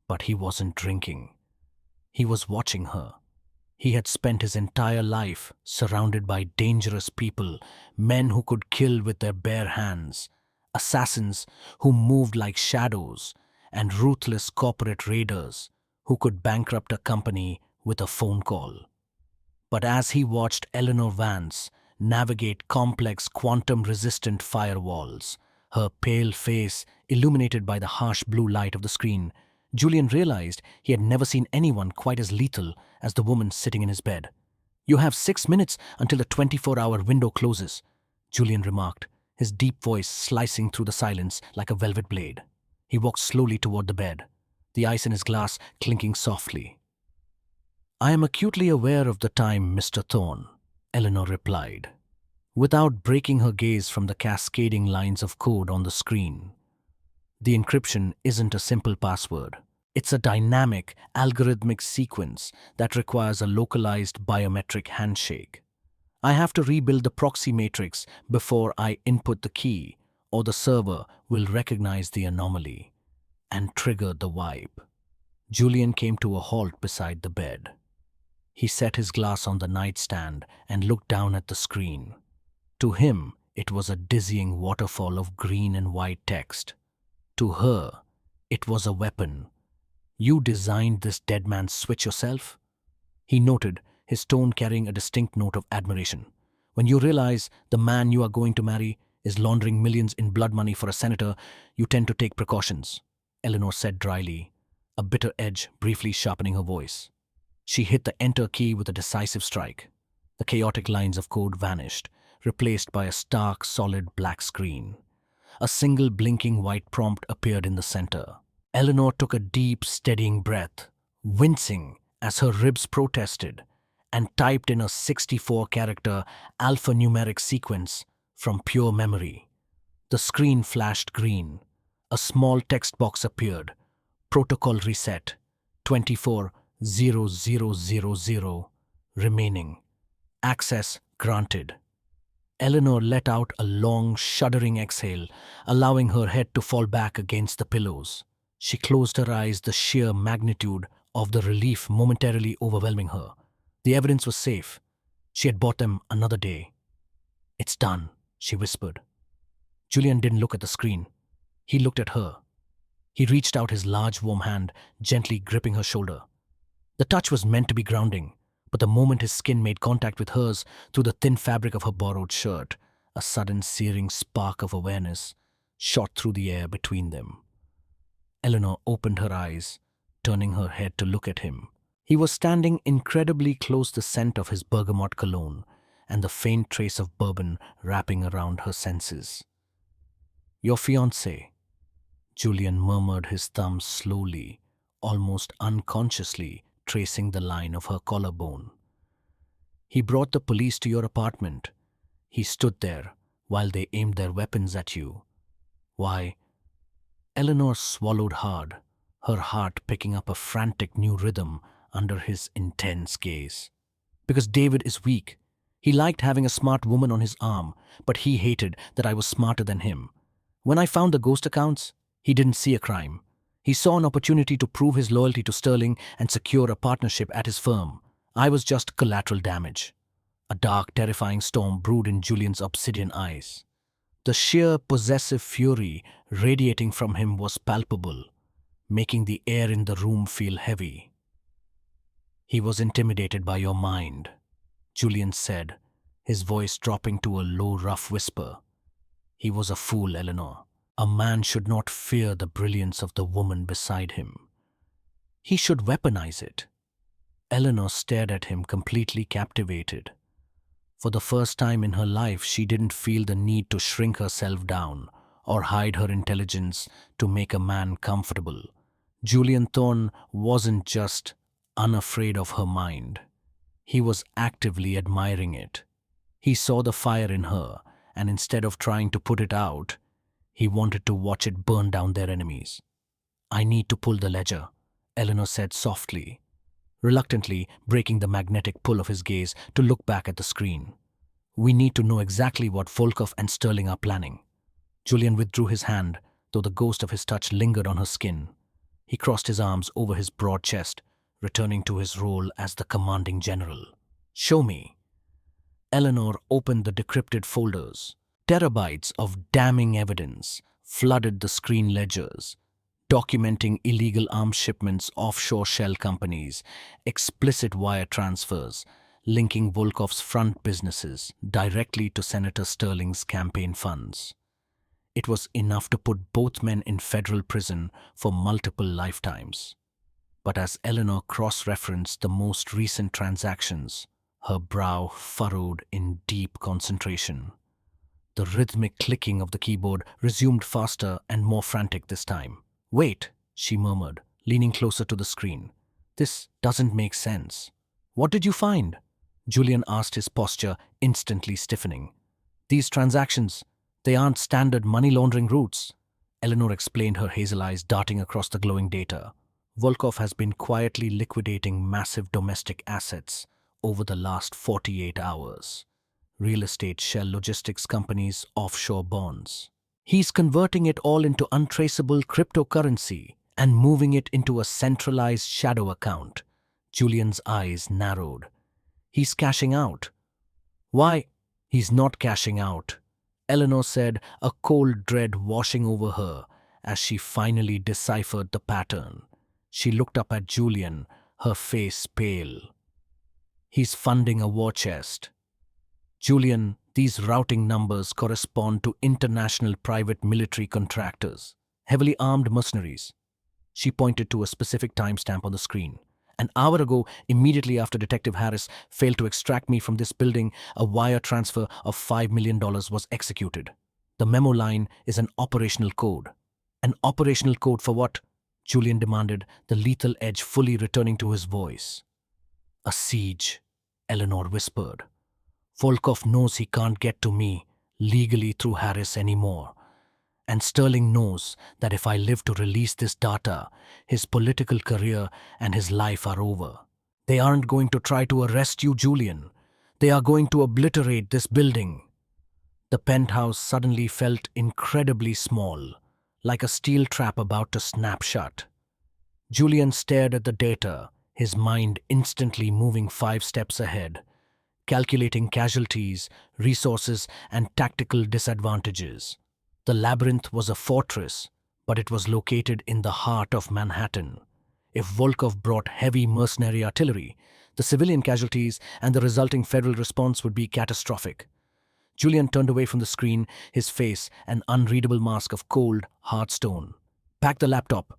but he wasn't drinking. He was watching her. He had spent his entire life surrounded by dangerous people, men who could kill with their bare hands, assassins who moved like shadows, and ruthless corporate raiders who could bankrupt a company with a phone call. But as he watched Eleanor Vance navigate complex quantum-resistant firewalls, her pale face illuminated by the harsh blue light of the screen, Julian realized he had never seen anyone quite as lethal as the woman sitting in his bed. "You have 6 minutes until the 24-hour window closes," Julian remarked, his deep voice slicing through the silence like a velvet blade. He walked slowly toward the bed, the ice in his glass clinking softly. "I am acutely aware of the time, Mr. Thorne," Eleanor replied, without breaking her gaze from the cascading lines of code on the screen. "The encryption isn't a simple password. It's a dynamic, algorithmic sequence that requires a localized biometric handshake. I have to rebuild the proxy matrix before I input the key, or the server will recognize the anomaly and trigger the wipe." Julian came to a halt beside the bed. He set his glass on the nightstand and looked down at the screen. To him, it was a dizzying waterfall of green and white text. To her, it was a weapon. "You designed this dead man's switch yourself?" He noted, his tone carrying a distinct note of admiration. "When you realize the man you are going to marry is laundering millions in blood money for a senator, you tend to take precautions," Eleanor said dryly, a bitter edge briefly sharpening her voice. She hit the enter key with a decisive strike. The chaotic lines of code vanished, replaced by a stark, solid black screen. A single blinking white prompt appeared in the center. Eleanor took a deep, steadying breath, wincing as her ribs protested, and typed in a 64-character alphanumeric sequence from pure memory. The screen flashed green. A small text box appeared. "Protocol reset. 24,000 remaining. Access granted." Eleanor let out a long, shuddering exhale, allowing her head to fall back against the pillows. She closed her eyes, the sheer magnitude of the relief momentarily overwhelming her. The evidence was safe. She had bought them another day. "It's done," she whispered. Julian didn't look at the screen. He looked at her. He reached out his large, warm hand, gently gripping her shoulder. The touch was meant to be grounding, but the moment his skin made contact with hers through the thin fabric of her borrowed shirt, a sudden searing spark of awareness shot through the air between them. Eleanor opened her eyes, turning her head to look at him. He was standing incredibly close, the scent of his bergamot cologne and the faint trace of bourbon wrapping around her senses. "Your fiancé," Julian murmured, his thumb slowly, almost unconsciously, tracing the line of her collarbone. "He brought the police to your apartment. He stood there while they aimed their weapons at you. Why?" Eleanor swallowed hard, her heart picking up a frantic new rhythm under his intense gaze. "Because David is weak. He liked having a smart woman on his arm, but he hated that I was smarter than him. When I found the ghost accounts, he didn't see a crime. He saw an opportunity to prove his loyalty to Sterling and secure a partnership at his firm. I was just collateral damage." A dark, terrifying storm brewed in Julian's obsidian eyes. The sheer possessive fury radiating from him was palpable, making the air in the room feel heavy. "He was intimidated by your mind," Julian said, his voice dropping to a low, rough whisper. "He was a fool, Eleanor. A man should not fear the brilliance of the woman beside him. He should weaponize it." Eleanor stared at him, completely captivated. For the first time in her life, she didn't feel the need to shrink herself down or hide her intelligence to make a man comfortable. Julian Thorne wasn't just unafraid of her mind. He was actively admiring it. He saw the fire in her, and instead of trying to put it out, he wanted to watch it burn down their enemies. "I need to pull the ledger," Eleanor said softly, reluctantly breaking the magnetic pull of his gaze to look back at the screen. "We need to know exactly what Volkov and Sterling are planning." Julian withdrew his hand, though the ghost of his touch lingered on her skin. He crossed his arms over his broad chest, returning to his role as the commanding general. "Show me." Eleanor opened the decrypted folders. Terabytes of damning evidence flooded the screen ledgers, documenting illegal arms shipments, offshore shell companies, explicit wire transfers, linking Volkov's front businesses directly to Senator Sterling's campaign funds. It was enough to put both men in federal prison for multiple lifetimes. But as Eleanor cross-referenced the most recent transactions, her brow furrowed in deep concentration. The rhythmic clicking of the keyboard resumed faster and more frantic this time. "Wait," she murmured, leaning closer to the screen. "This doesn't make sense." "What did you find?" Julian asked, his posture instantly stiffening. "These transactions, they aren't standard money laundering routes." Eleanor explained, her hazel eyes darting across the glowing data. "Volkov has been quietly liquidating massive domestic assets over the last 48 hours. Real estate, shell, logistics companies, offshore bonds. He's converting it all into untraceable cryptocurrency and moving it into a centralized shadow account." Julian's eyes narrowed. "He's cashing out." "Why?" "He's not cashing out," Eleanor said, a cold dread washing over her as she finally deciphered the pattern. She looked up at Julian, her face pale. "He's funding a war chest." "Julian, these routing numbers correspond to international private military contractors, heavily armed mercenaries." She pointed to a specific timestamp on the screen. "An hour ago, immediately after Detective Harris failed to extract me from this building, a wire transfer of $5 million was executed. The memo line is an operational code." "An operational code for what?" Julian demanded, the lethal edge fully returning to his voice. "A siege," Eleanor whispered. "Volkov knows he can't get to me legally through Harris anymore. And Sterling knows that if I live to release this data, his political career and his life are over. They aren't going to try to arrest you, Julian. They are going to obliterate this building." The penthouse suddenly felt incredibly small, like a steel trap about to snap shut. Julian stared at the data, his mind instantly moving 5 steps ahead, calculating casualties, resources, and tactical disadvantages. The labyrinth was a fortress, but it was located in the heart of Manhattan. If Volkov brought heavy mercenary artillery, the civilian casualties and the resulting federal response would be catastrophic. Julian turned away from the screen, his face an unreadable mask of cold, hard stone. "Pack the laptop,"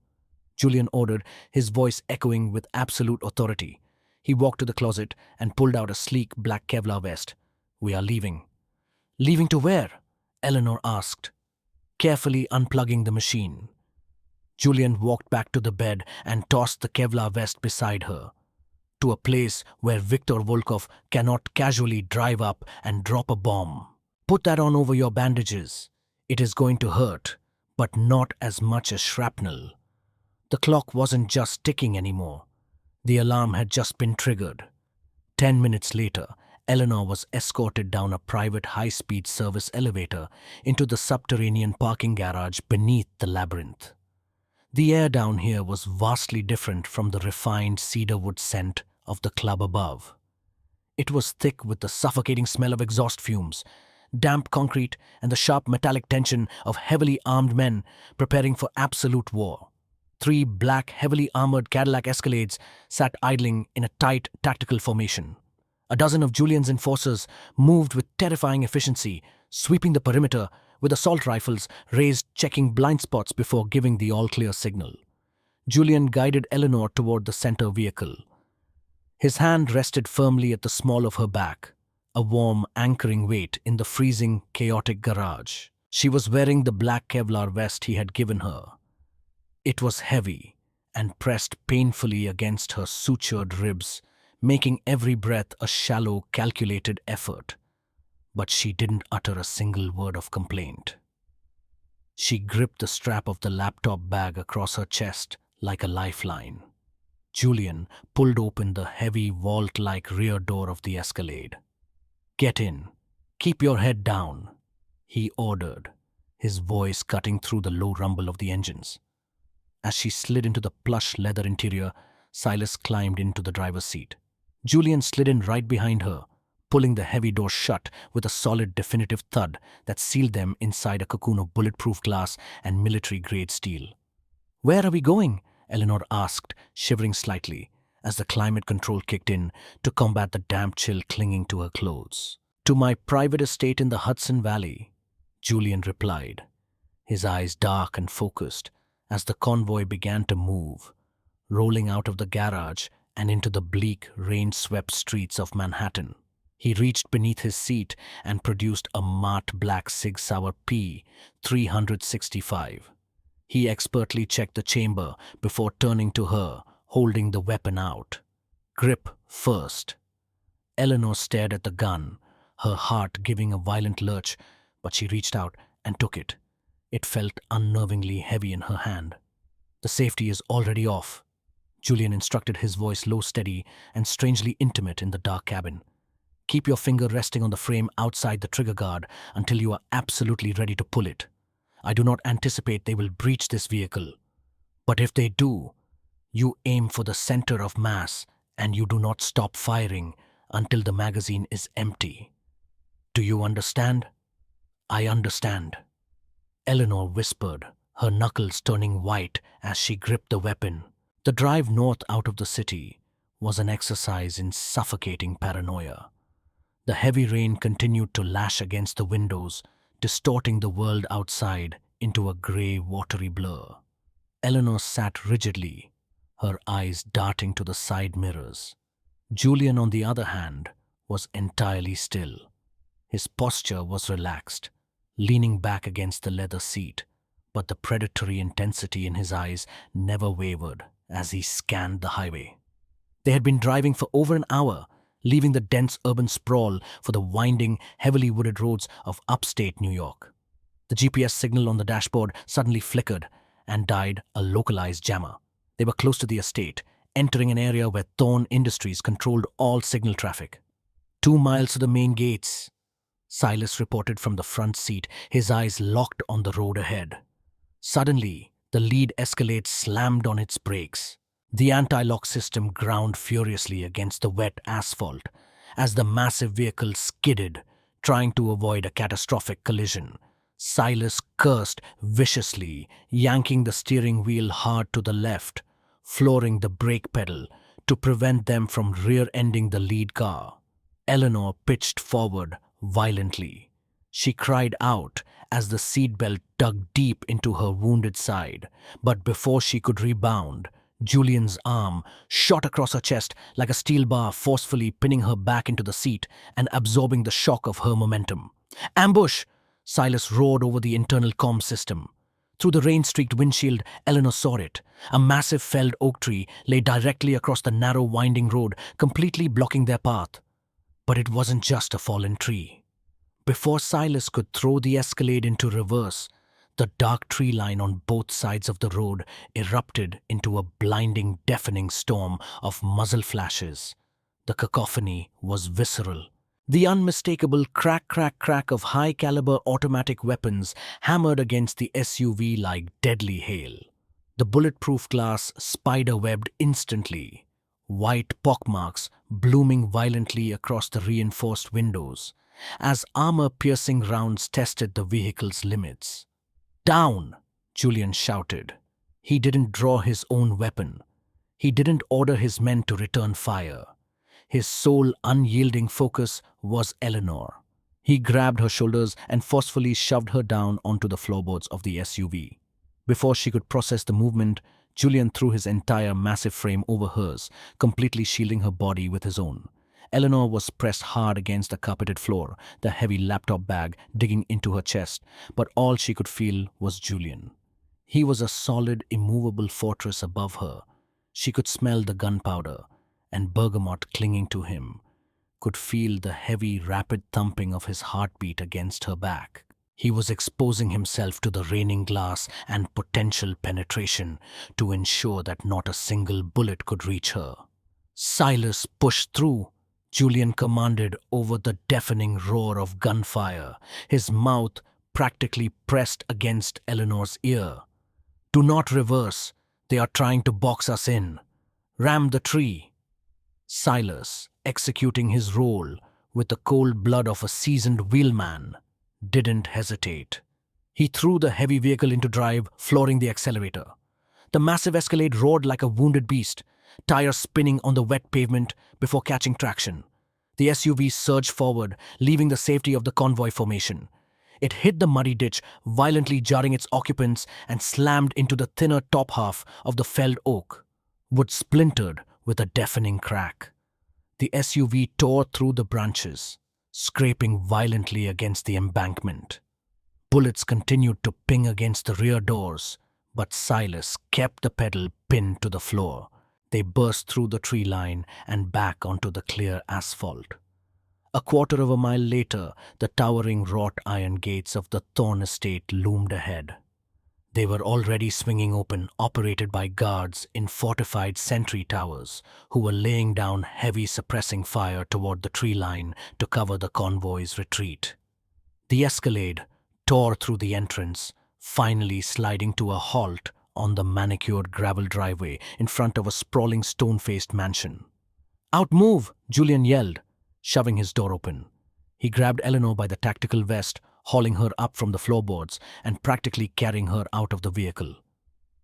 Julian ordered, his voice echoing with absolute authority. He walked to the closet and pulled out a sleek black Kevlar vest. "We are leaving." "Leaving to where?" Eleanor asked, carefully unplugging the machine. Julian walked back to the bed and tossed the Kevlar vest beside her. "To a place where Viktor Volkov cannot casually drive up and drop a bomb. Put that on over your bandages. It is going to hurt, but not as much as shrapnel." The clock wasn't just ticking anymore. The alarm had just been triggered. 10 minutes later, Eleanor was escorted down a private high-speed service elevator into the subterranean parking garage beneath the labyrinth. The air down here was vastly different from the refined cedarwood scent of the club above. It was thick with the suffocating smell of exhaust fumes, damp concrete, and the sharp metallic tension of heavily armed men preparing for absolute war. 3 black, heavily armored Cadillac Escalades sat idling in a tight tactical formation. A dozen of Julian's enforcers moved with terrifying efficiency, sweeping the perimeter with assault rifles raised, checking blind spots before giving the all-clear signal. Julian guided Eleanor toward the center vehicle. His hand rested firmly at the small of her back, a warm, anchoring weight in the freezing, chaotic garage. She was wearing the black Kevlar vest he had given her. It was heavy and pressed painfully against her sutured ribs, making every breath a shallow, calculated effort. But she didn't utter a single word of complaint. She gripped the strap of the laptop bag across her chest like a lifeline. Julian pulled open the heavy vault-like rear door of the Escalade. "Get in. Keep your head down," he ordered, his voice cutting through the low rumble of the engines. As she slid into the plush leather interior, Silas climbed into the driver's seat. Julian slid in right behind her, pulling the heavy door shut with a solid, definitive thud that sealed them inside a cocoon of bulletproof glass and military-grade steel. "Where are we going?" Eleanor asked, shivering slightly, as the climate control kicked in to combat the damp chill clinging to her clothes. "To my private estate in the Hudson Valley," Julian replied, his eyes dark and focused as the convoy began to move, rolling out of the garage and into the bleak, rain-swept streets of Manhattan. He reached beneath his seat and produced a matte black Sig Sauer P365. He expertly checked the chamber before turning to her, holding the weapon out. "Grip first." Eleanor stared at the gun, her heart giving a violent lurch, but she reached out and took it. It felt unnervingly heavy in her hand. "The safety is already off," Julian instructed, his voice low, steady, and strangely intimate in the dark cabin. "Keep your finger resting on the frame outside the trigger guard until you are absolutely ready to pull it. I do not anticipate they will breach this vehicle. But if they do, you aim for the center of mass and you do not stop firing until the magazine is empty. Do you understand?" "I understand," Eleanor whispered, her knuckles turning white as she gripped the weapon. The drive north out of the city was an exercise in suffocating paranoia. The heavy rain continued to lash against the windows, distorting the world outside into a grey, watery blur. Eleanor sat rigidly, her eyes darting to the side mirrors. Julian, on the other hand, was entirely still. His posture was relaxed, leaning back against the leather seat, but the predatory intensity in his eyes never wavered as he scanned the highway. They had been driving for over an hour, leaving the dense urban sprawl for the winding, heavily wooded roads of upstate New York. The GPS signal on the dashboard suddenly flickered and died, a localized jammer. They were close to the estate, entering an area where Thorne Industries controlled all signal traffic. 2 miles to the main gates," Silas reported from the front seat, his eyes locked on the road ahead. Suddenly, the lead Escalade slammed on its brakes. The anti-lock system ground furiously against the wet asphalt as the massive vehicle skidded, trying to avoid a catastrophic collision. Silas cursed viciously, yanking the steering wheel hard to the left, flooring the brake pedal to prevent them from rear-ending the lead car. Eleanor pitched forward violently. She cried out as the seatbelt dug deep into her wounded side, but before she could rebound, Julian's arm shot across her chest like a steel bar, forcefully pinning her back into the seat and absorbing the shock of her momentum. "Ambush!" Silas roared over the internal comm system. Through the rain-streaked windshield, Eleanor saw it. A massive felled oak tree lay directly across the narrow, winding road, completely blocking their path. But it wasn't just a fallen tree. Before Silas could throw the Escalade into reverse, the dark tree line on both sides of the road erupted into a blinding, deafening storm of muzzle flashes. The cacophony was visceral. The unmistakable crack, crack, crack of high-caliber automatic weapons hammered against the SUV like deadly hail. The bulletproof glass spider-webbed instantly, white pockmarks blooming violently across the reinforced windows as armor-piercing rounds tested the vehicle's limits. "Down!" Julian shouted. He didn't draw his own weapon. He didn't order his men to return fire. His sole unyielding focus was Eleanor. He grabbed her shoulders and forcefully shoved her down onto the floorboards of the SUV. Before she could process the movement, Julian threw his entire massive frame over hers, completely shielding her body with his own. Eleanor was pressed hard against the carpeted floor, the heavy laptop bag digging into her chest, but all she could feel was Julian. He was a solid, immovable fortress above her. She could smell the gunpowder and bergamot clinging to him, could feel the heavy, rapid thumping of his heartbeat against her back. He was exposing himself to the raining glass and potential penetration to ensure that not a single bullet could reach her. "Silas, push through," Julian commanded over the deafening roar of gunfire, his mouth practically pressed against Eleanor's ear. "Do not reverse. They are trying to box us in. Ram the tree." Silas, executing his role with the cold blood of a seasoned wheelman, didn't hesitate. He threw the heavy vehicle into drive, flooring the accelerator. The massive Escalade roared like a wounded beast, tires spinning on the wet pavement before catching traction. The SUV surged forward, leaving the safety of the convoy formation. It hit the muddy ditch, violently jarring its occupants, and slammed into the thinner top half of the felled oak. Wood splintered with a deafening crack. The SUV tore through the branches, scraping violently against the embankment. Bullets continued to ping against the rear doors, but Silas kept the pedal pinned to the floor. They burst through the tree line and back onto the clear asphalt. A quarter of a mile later, the towering wrought iron gates of the Thorne estate loomed ahead. They were already swinging open, operated by guards in fortified sentry towers who were laying down heavy suppressing fire toward the tree line to cover the convoy's retreat. The Escalade tore through the entrance, finally sliding to a halt on the manicured gravel driveway in front of a sprawling stone-faced mansion. "Out, move!" Julian yelled, shoving his door open. He grabbed Eleanor by the tactical vest, hauling her up from the floorboards and practically carrying her out of the vehicle.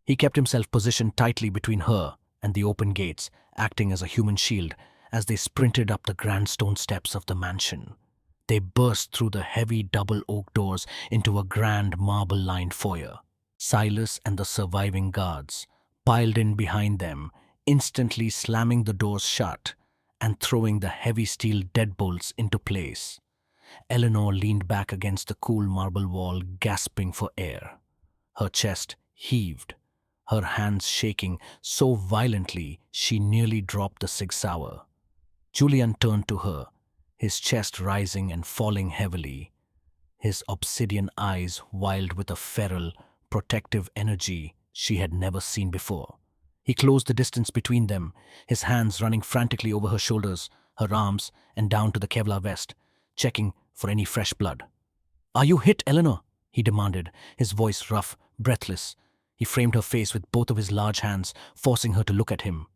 He kept himself positioned tightly between her and the open gates, acting as a human shield as they sprinted up the grand stone steps of the mansion. They burst through the heavy double oak doors into a grand marble-lined foyer. Silas and the surviving guards piled in behind them, instantly slamming the doors shut and throwing the heavy steel deadbolts into place. Eleanor leaned back against the cool marble wall, gasping for air. Her chest heaved, her hands shaking so violently she nearly dropped the Sig Sauer. Julian turned to her, his chest rising and falling heavily, his obsidian eyes wild with a feral, protective energy she had never seen before. He closed the distance between them, his hands running frantically over her shoulders, her arms, and down to the Kevlar vest, checking for any fresh blood. "Are you hit, Eleanor?" he demanded, his voice rough, breathless. He framed her face with both of his large hands, forcing her to look at him.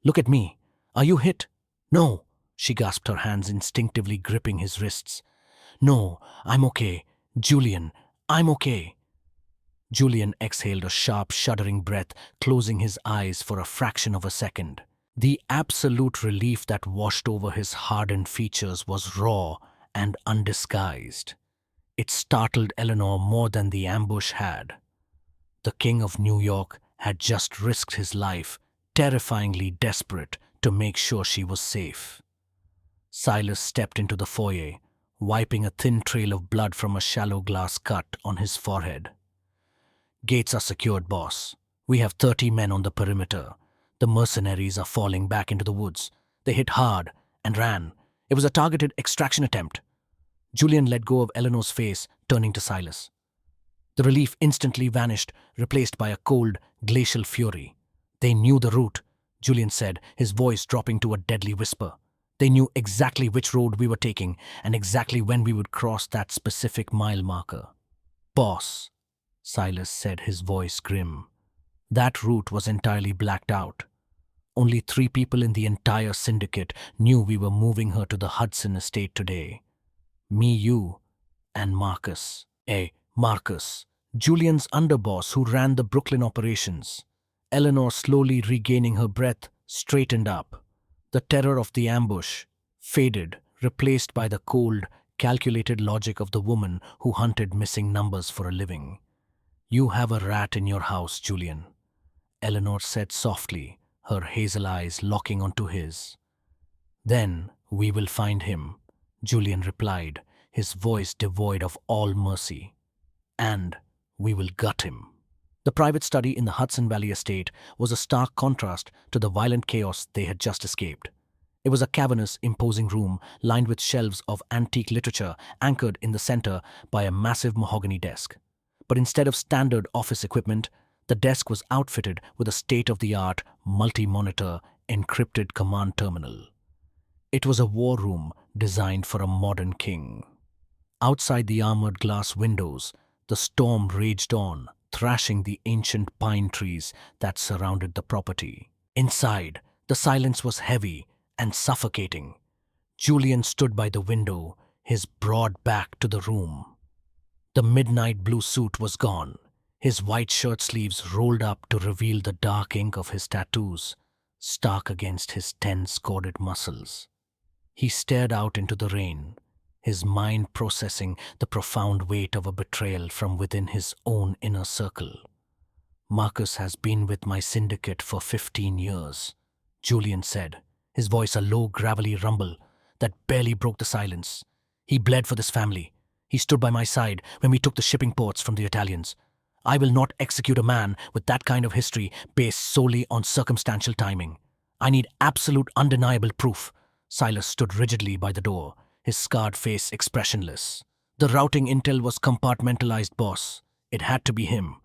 "Look at me. Are you hit?" "No," she gasped, her hands instinctively gripping his wrists. "No, I'm okay. Julian, I'm okay." Julian exhaled a sharp, shuddering breath, closing his eyes for a fraction of a second. The absolute relief that washed over his hardened features was raw and undisguised. It startled Eleanor more than the ambush had. The King of New York had just risked his life, terrifyingly desperate to make sure she was safe. Silas stepped into the foyer, wiping a thin trail of blood from a shallow glass cut on his forehead. "Gates are secured, boss. We have 30 men on the perimeter. The mercenaries are falling back into the woods. They hit hard and ran. It was a targeted extraction attempt." Julian let go of Eleanor's face, turning to Silas. The relief instantly vanished, replaced by a cold, glacial fury. "They knew the route," Julian said, his voice dropping to a deadly whisper. "They knew exactly which road we were taking and exactly when we would cross that specific mile marker." "Boss," Silas said, his voice grim, "that route was entirely blacked out. Only 3 people in the entire syndicate knew we were moving her to the Hudson estate today. Me, you, and Marcus. Marcus, Julian's underboss who ran the Brooklyn operations. Eleanor, slowly regaining her breath, straightened up. The terror of the ambush faded, replaced by the cold, calculated logic of the woman who hunted missing numbers for a living. You have a rat in your house, Julian, Eleanor said softly, her hazel eyes locking onto his. Then we will find him, Julian replied, his voice devoid of all mercy. And we will gut him. The private study in the Hudson Valley estate was a stark contrast to the violent chaos they had just escaped. It was a cavernous, imposing room lined with shelves of antique literature anchored in the center by a massive mahogany desk. But instead of standard office equipment, the desk was outfitted with a state-of-the-art, multi-monitor, encrypted command terminal. It was a war room designed for a modern king. Outside the armored glass windows, the storm raged on, thrashing the ancient pine trees that surrounded the property. Inside, the silence was heavy and suffocating. Julian stood by the window, his broad back to the room. The midnight blue suit was gone, his white shirt sleeves rolled up to reveal the dark ink of his tattoos, stark against his tense, corded muscles. He stared out into the rain, his mind processing the profound weight of a betrayal from within his own inner circle. Marcus has been with my syndicate for 15 years, Julian said, his voice a low, gravelly rumble that barely broke the silence. He bled for this family. He stood by my side when we took the shipping ports from the Italians. I will not execute a man with that kind of history based solely on circumstantial timing. I need absolute, undeniable proof. Silas stood rigidly by the door, his scarred face expressionless. The routing intel was compartmentalized, boss. It had to be him.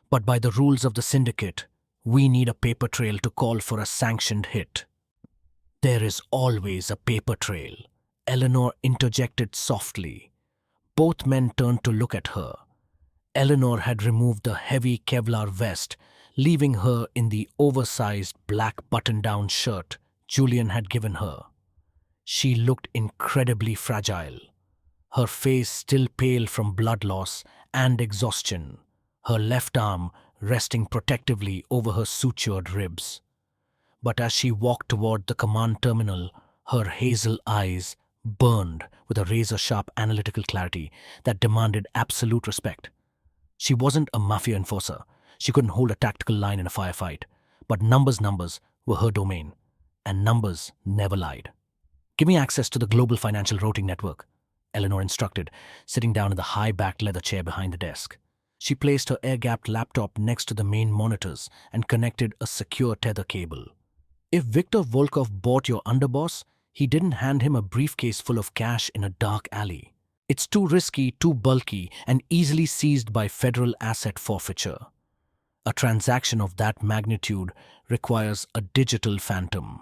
But by the rules of the syndicate, we need a paper trail to call for a sanctioned hit. There is always a paper trail, Eleanor interjected softly. Both men turned to look at her. Eleanor had removed the heavy Kevlar vest, leaving her in the oversized black button-down shirt Julian had given her. She looked incredibly fragile, her face still pale from blood loss and exhaustion, her left arm resting protectively over her sutured ribs. But as she walked toward the command terminal, her hazel eyes burned with a razor-sharp analytical clarity that demanded absolute respect. She wasn't a Mafia enforcer. She couldn't hold a tactical line in a firefight. But numbers were her domain, and numbers never lied. Give me access to the global financial routing network, Eleanor instructed, sitting down in the high-backed leather chair behind the desk. She placed her air-gapped laptop next to the main monitors and connected a secure tether cable. If Viktor Volkov bought your underboss, he didn't hand him a briefcase full of cash in a dark alley. It's too risky, too bulky, and easily seized by federal asset forfeiture. A transaction of that magnitude requires a digital phantom.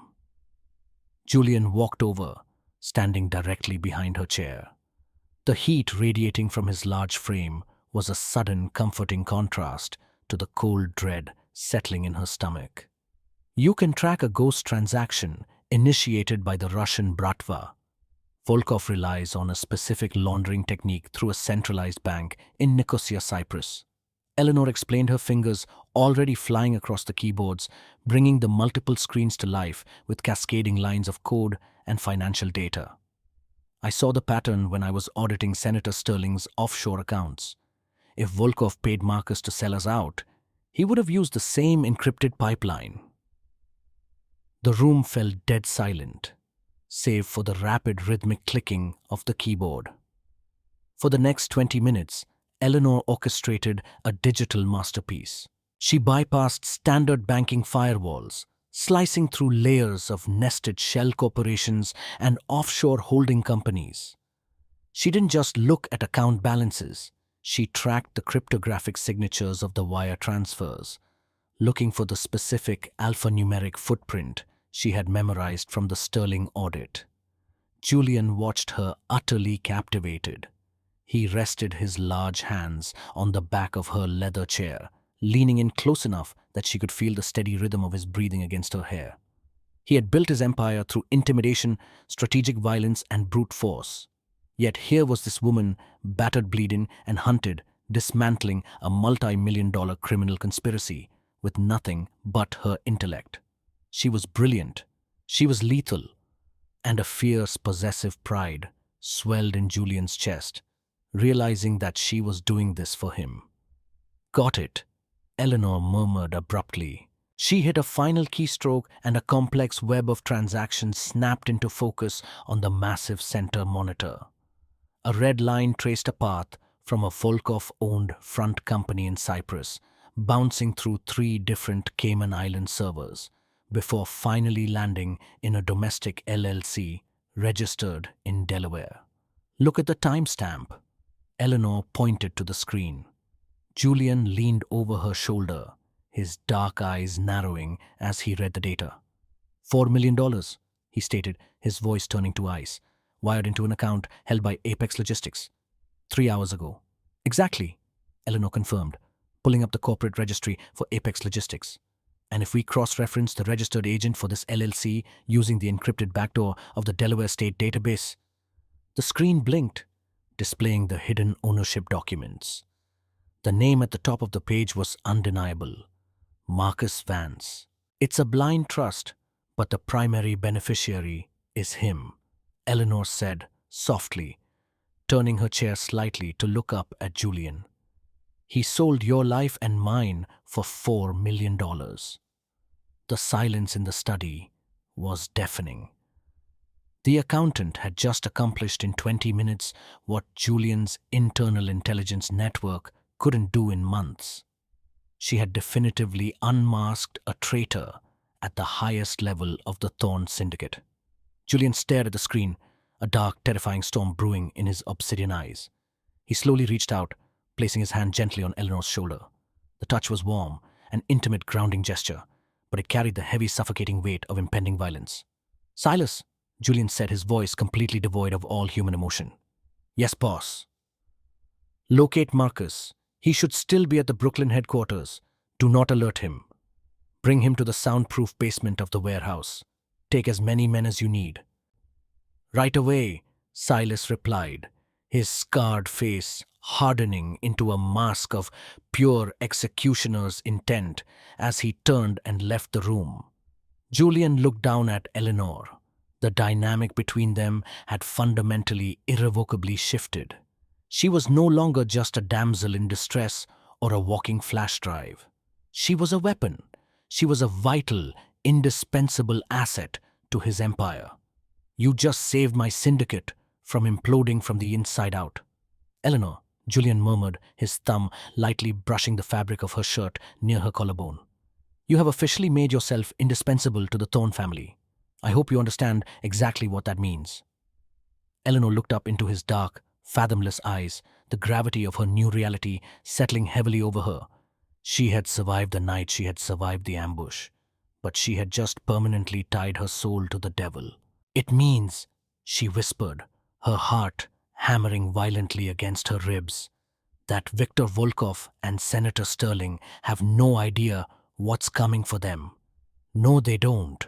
Julian walked over, standing directly behind her chair. The heat radiating from his large frame was a sudden, comforting contrast to the cold dread settling in her stomach. You can track a ghost transaction initiated by the Russian Bratva. Volkov relies on a specific laundering technique through a centralized bank in Nicosia, Cyprus. Eleanor explained, her fingers already flying across the keyboards, bringing the multiple screens to life with cascading lines of code and financial data. I saw the pattern when I was auditing Senator Sterling's offshore accounts. If Volkov paid Marcus to sell us out, he would have used the same encrypted pipeline. The room fell dead silent, save for the rapid rhythmic clicking of the keyboard. For the next 20 minutes, Eleanor orchestrated a digital masterpiece. She bypassed standard banking firewalls, slicing through layers of nested shell corporations and offshore holding companies. She didn't just look at account balances. She tracked the cryptographic signatures of the wire transfers, looking for the specific alphanumeric footprint she had memorized from the Sterling audit. Julian watched her utterly captivated. He rested his large hands on the back of her leather chair, leaning in close enough that she could feel the steady rhythm of his breathing against her hair. He had built his empire through intimidation, strategic violence, and brute force. Yet here was this woman, battered, bleeding, and hunted, dismantling a multi-million-dollar criminal conspiracy with nothing but her intellect. She was brilliant. She was lethal. And a fierce, possessive pride swelled in Julian's chest, realizing that she was doing this for him. Got it, Eleanor murmured abruptly. She hit a final keystroke and a complex web of transactions snapped into focus on the massive center monitor. A red line traced a path from a Volkov-owned front company in Cyprus, bouncing through 3 different Cayman Island servers, before finally landing in a domestic LLC registered in Delaware. Look at the timestamp. Eleanor pointed to the screen. Julian leaned over her shoulder, his dark eyes narrowing as he read the data. $4 million, he stated, his voice turning to ice, wired into an account held by Apex Logistics. 3 hours ago. Exactly, Eleanor confirmed, pulling up the corporate registry for Apex Logistics. And if we cross-reference the registered agent for this LLC using the encrypted backdoor of the Delaware State database, the screen blinked, displaying the hidden ownership documents. The name at the top of the page was undeniable. Marcus Vance. It's a blind trust, but the primary beneficiary is him, Eleanor said softly, turning her chair slightly to look up at Julian. He sold your life and mine for $4 million. The silence in the study was deafening. The accountant had just accomplished in 20 minutes what Julian's internal intelligence network couldn't do in months. She had definitively unmasked a traitor at the highest level of the Thorne syndicate. Julian stared at the screen, a dark, terrifying storm brewing in his obsidian eyes. He slowly reached out, placing his hand gently on Eleanor's shoulder. The touch was warm, an intimate grounding gesture, but it carried the heavy, suffocating weight of impending violence. "Silas," Julian said, his voice completely devoid of all human emotion. "Yes, boss." "Locate Marcus. He should still be at the Brooklyn headquarters. Do not alert him. Bring him to the soundproof basement of the warehouse. Take as many men as you need." "Right away," Silas replied, his scarred face hardening into a mask of pure executioner's intent as he turned and left the room. Julian looked down at Eleanor. The dynamic between them had fundamentally, irrevocably shifted. She was no longer just a damsel in distress or a walking flash drive. She was a weapon. She was a vital, indispensable asset to his empire. "You just saved my syndicate from imploding from the inside out." "Eleanor," Julian murmured, his thumb lightly brushing the fabric of her shirt near her collarbone. "You have officially made yourself indispensable to the Thorne family. I hope you understand exactly what that means." Eleanor looked up into his dark, fathomless eyes, the gravity of her new reality settling heavily over her. She had survived the night, she had survived the ambush, but she had just permanently tied her soul to the devil. "It means," she whispered, her heart hammering violently against her ribs, "that Viktor Volkov and Senator Sterling have no idea what's coming for them." "No, they don't,"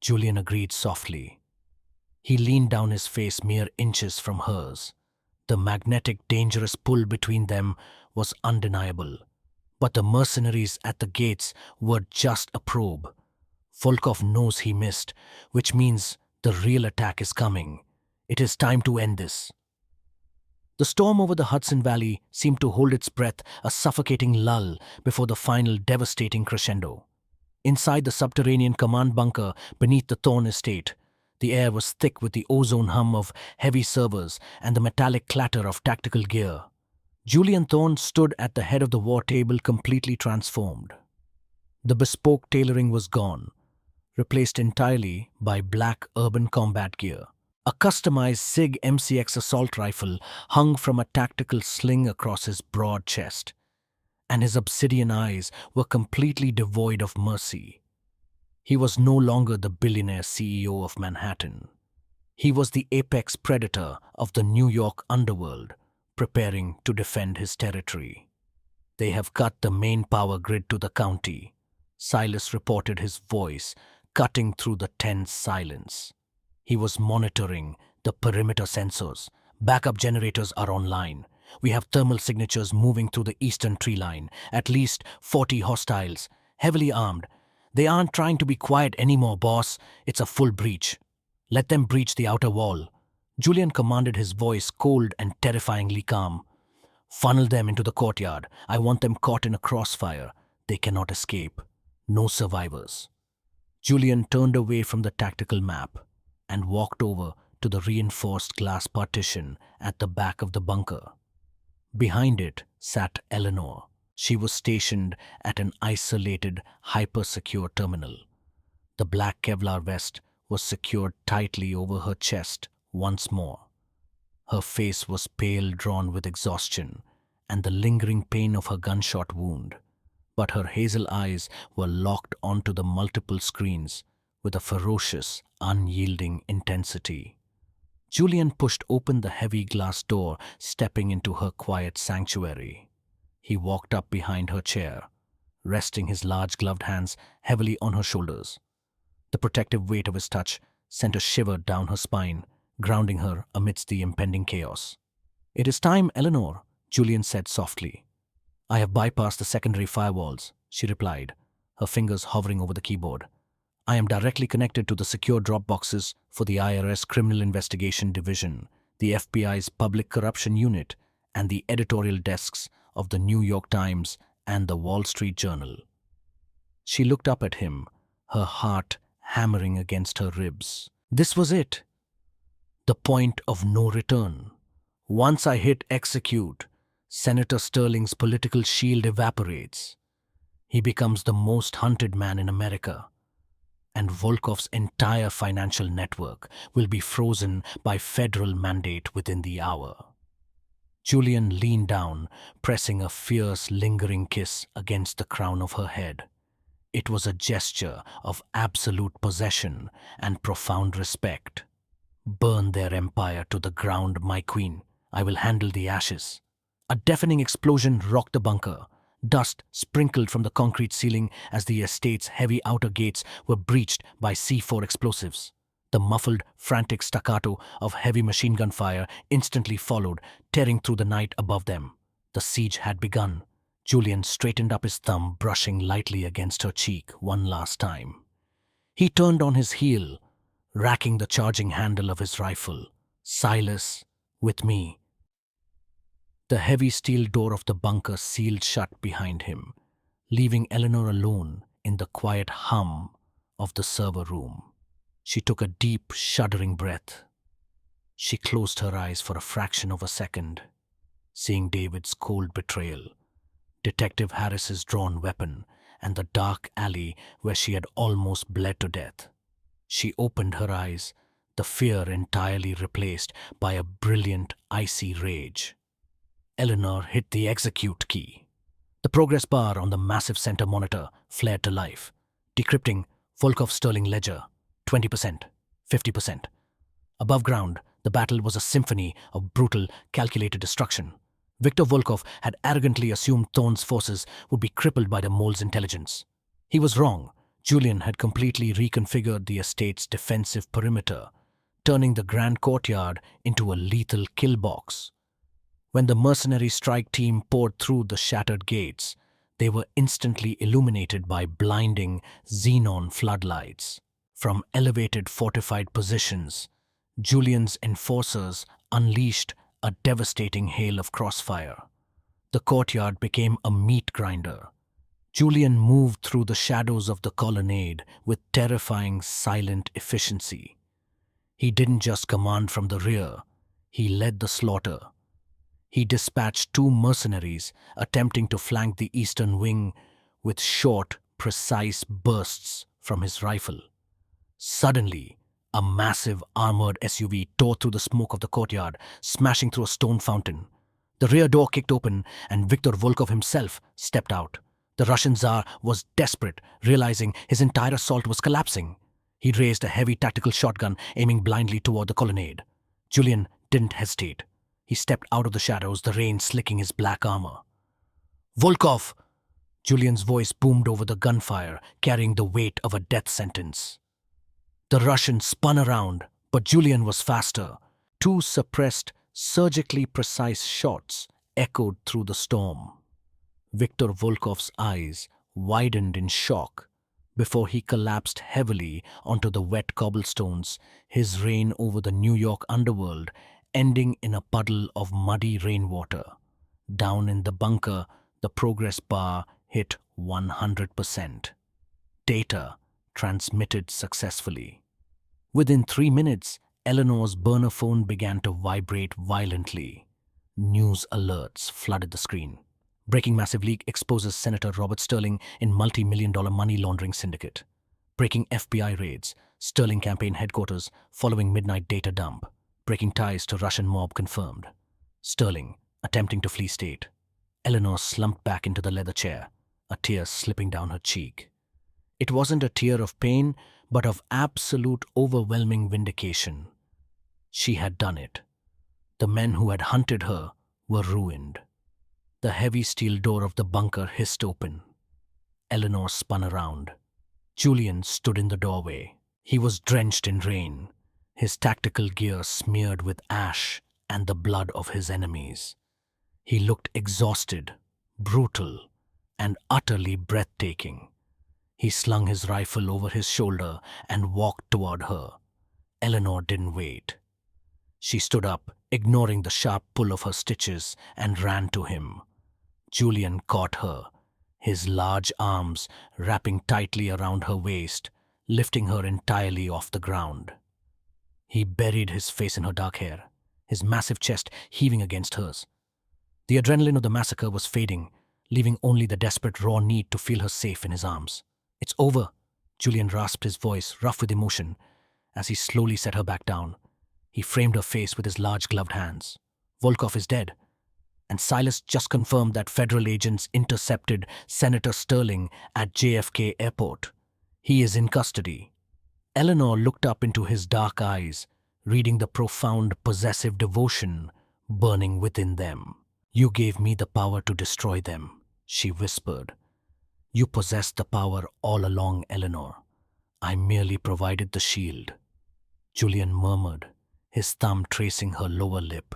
Julian agreed softly. He leaned down, his face mere inches from hers. The magnetic, dangerous pull between them was undeniable. But the mercenaries at the gates were just a probe. Volkov knows he missed, which means the real attack is coming. It is time to end this. The storm over the Hudson Valley seemed to hold its breath, a suffocating lull before the final devastating crescendo. Inside the subterranean command bunker beneath the Thorne estate, the air was thick with the ozone hum of heavy servers and the metallic clatter of tactical gear. Julian Thorne stood at the head of the war table, completely transformed. The bespoke tailoring was gone, replaced entirely by black urban combat gear. A customized SIG MCX assault rifle hung from a tactical sling across his broad chest, and his obsidian eyes were completely devoid of mercy. He was no longer the billionaire CEO of Manhattan. He was the apex predator of the New York underworld, preparing to defend his territory. "They have cut the main power grid to the county," Silas reported, his voice cutting through the tense silence. He was monitoring the perimeter sensors, Backup generators are online. We have thermal signatures moving through the eastern tree line. At least 40 hostiles, heavily armed. They aren't trying to be quiet anymore, boss. It's a full breach. Let them breach the outer wall. Julian commanded, his voice cold and terrifyingly calm. Funnel them into the courtyard. I want them caught in a crossfire. They cannot escape. No survivors. Julian turned away from the tactical map and walked over to the reinforced glass partition at the back of the bunker. Behind it sat Eleanor. She was stationed at an isolated, hyper-secure terminal. The black Kevlar vest was secured tightly over her chest once more. Her face was pale, drawn with exhaustion and the lingering pain of her gunshot wound, but her hazel eyes were locked onto the multiple screens with a ferocious, unyielding intensity. Julian pushed open the heavy glass door, stepping into her quiet sanctuary. He walked up behind her chair, resting his large gloved hands heavily on her shoulders. The protective weight of his touch sent a shiver down her spine, grounding her amidst the impending chaos. "It is time, Eleanor," Julian said softly. "I have bypassed the secondary firewalls," she replied, her fingers hovering over the keyboard. "I am directly connected to the secure drop boxes for the IRS Criminal Investigation Division, the FBI's Public Corruption Unit, and the editorial desks of the New York Times and the Wall Street Journal." She looked up at him, her heart hammering against her ribs. This was it. The point of no return. Once I hit execute, Senator Sterling's political shield evaporates. He becomes the most hunted man in America, and Volkov's entire financial network will be frozen by federal mandate within the hour. Julian leaned down, pressing a fierce, lingering kiss against the crown of her head. It was a gesture of absolute possession and profound respect. "Burn their empire to the ground, my queen. I will handle the ashes." A deafening explosion rocked the bunker. Dust sprinkled from the concrete ceiling as the estate's heavy outer gates were breached by C4 explosives. The muffled, frantic staccato of heavy machine gun fire instantly followed, tearing through the night above them. The siege had begun. Julian straightened up his thumb, brushing lightly against her cheek one last time. He turned on his heel, racking the charging handle of his rifle. "Silas, with me." The heavy steel door of the bunker sealed shut behind him, leaving Eleanor alone in the quiet hum of the server room. She took a deep, shuddering breath. She closed her eyes for a fraction of a second, seeing David's cold betrayal, Detective Harris's drawn weapon, and the dark alley where she had almost bled to death. She opened her eyes, the fear entirely replaced by a brilliant, icy rage. Eleanor hit the execute key. The progress bar on the massive center monitor flared to life. Decrypting Volkov's Sterling ledger, 20%, 50%. Above ground, the battle was a symphony of brutal, calculated destruction. Viktor Volkov had arrogantly assumed Thorne's forces would be crippled by the mole's intelligence. He was wrong. Julian had completely reconfigured the estate's defensive perimeter, turning the grand courtyard into a lethal kill box. When the mercenary strike team poured through the shattered gates, they were instantly illuminated by blinding xenon floodlights. From elevated fortified positions, Julian's enforcers unleashed a devastating hail of crossfire. The courtyard became a meat grinder. Julian moved through the shadows of the colonnade with terrifying, silent efficiency. He didn't just command from the rear, he led the slaughter. He dispatched 2 mercenaries attempting to flank the eastern wing with short, precise bursts from his rifle. Suddenly, a massive armored SUV tore through the smoke of the courtyard, smashing through a stone fountain. The rear door kicked open and Viktor Volkov himself stepped out. The Russian Tsar was desperate, realizing his entire assault was collapsing. He raised a heavy tactical shotgun, aiming blindly toward the colonnade. Julian didn't hesitate. He stepped out of the shadows, the rain slicking his black armor. "Volkov!" Julian's voice boomed over the gunfire, carrying the weight of a death sentence. The Russian spun around, but Julian was faster. 2 suppressed surgically precise shots echoed through the storm. Viktor Volkov's eyes widened in shock before he collapsed heavily onto the wet cobblestones, his reign over the New York underworld ending in a puddle of muddy rainwater. Down in the bunker, the progress bar hit 100%. Data transmitted successfully. Within 3 minutes, Eleanor's burner phone began to vibrate violently. News alerts flooded the screen. Breaking massive leak exposes Senator Robert Sterling in multi-million-dollar money laundering syndicate. Breaking FBI raids, Sterling campaign headquarters following midnight data dump. Breaking ties to Russian mob confirmed. Sterling attempting to flee state. Eleanor slumped back into the leather chair, a tear slipping down her cheek. It wasn't a tear of pain, but of absolute overwhelming vindication. She had done it. The men who had hunted her were ruined. The heavy steel door of the bunker hissed open. Eleanor spun around. Julian stood in the doorway. He was drenched in rain, his tactical gear smeared with ash and the blood of his enemies. He looked exhausted, brutal, and utterly breathtaking. He slung his rifle over his shoulder and walked toward her. Eleanor didn't wait. She stood up, ignoring the sharp pull of her stitches, and ran to him. Julian caught her, his large arms wrapping tightly around her waist, lifting her entirely off the ground. He buried his face in her dark hair, his massive chest heaving against hers. The adrenaline of the massacre was fading, leaving only the desperate raw need to feel her safe in his arms. "It's over," Julian rasped, his voice rough with emotion, as he slowly set her back down. He framed her face with his large gloved hands. "Volkov is dead. And Silas just confirmed that federal agents intercepted Senator Sterling at JFK Airport. He is in custody." Eleanor looked up into his dark eyes, reading the profound possessive devotion burning within them. "You gave me the power to destroy them," she whispered. "You possessed the power all along, Eleanor. I merely provided the shield." Julian murmured, his thumb tracing her lower lip.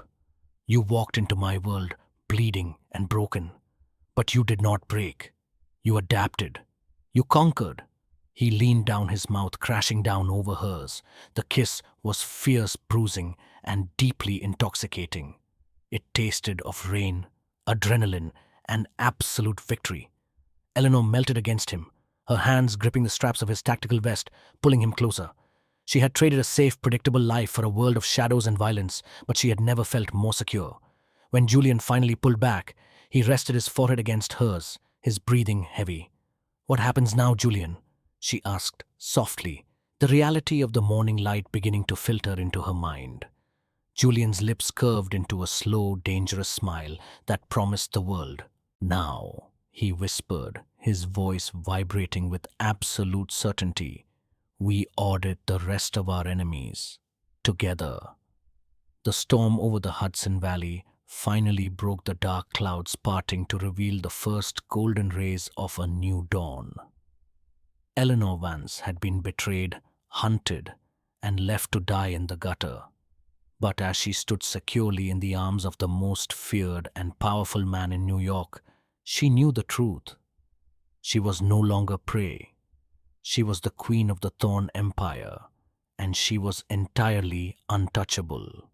"You walked into my world, bleeding and broken. But you did not break. You adapted. You conquered." He leaned down, his mouth crashing down over hers. The kiss was fierce, bruising, and deeply intoxicating. It tasted of rain, adrenaline, and absolute victory. Eleanor melted against him, her hands gripping the straps of his tactical vest, pulling him closer. She had traded a safe, predictable life for a world of shadows and violence, but she had never felt more secure. When Julian finally pulled back, he rested his forehead against hers, his breathing heavy. "What happens now, Julian?" she asked softly, the reality of the morning light beginning to filter into her mind. Julian's lips curved into a slow, dangerous smile that promised the world. "Now," he whispered, his voice vibrating with absolute certainty, "we audit the rest of our enemies. Together." The storm over the Hudson Valley finally broke the dark clouds parting to reveal the first golden rays of a new dawn. Eleanor Vance had been betrayed, hunted, and left to die in the gutter. But as she stood securely in the arms of the most feared and powerful man in New York, she knew the truth. She was no longer prey. She was the queen of the Thorne Empire, and she was entirely untouchable.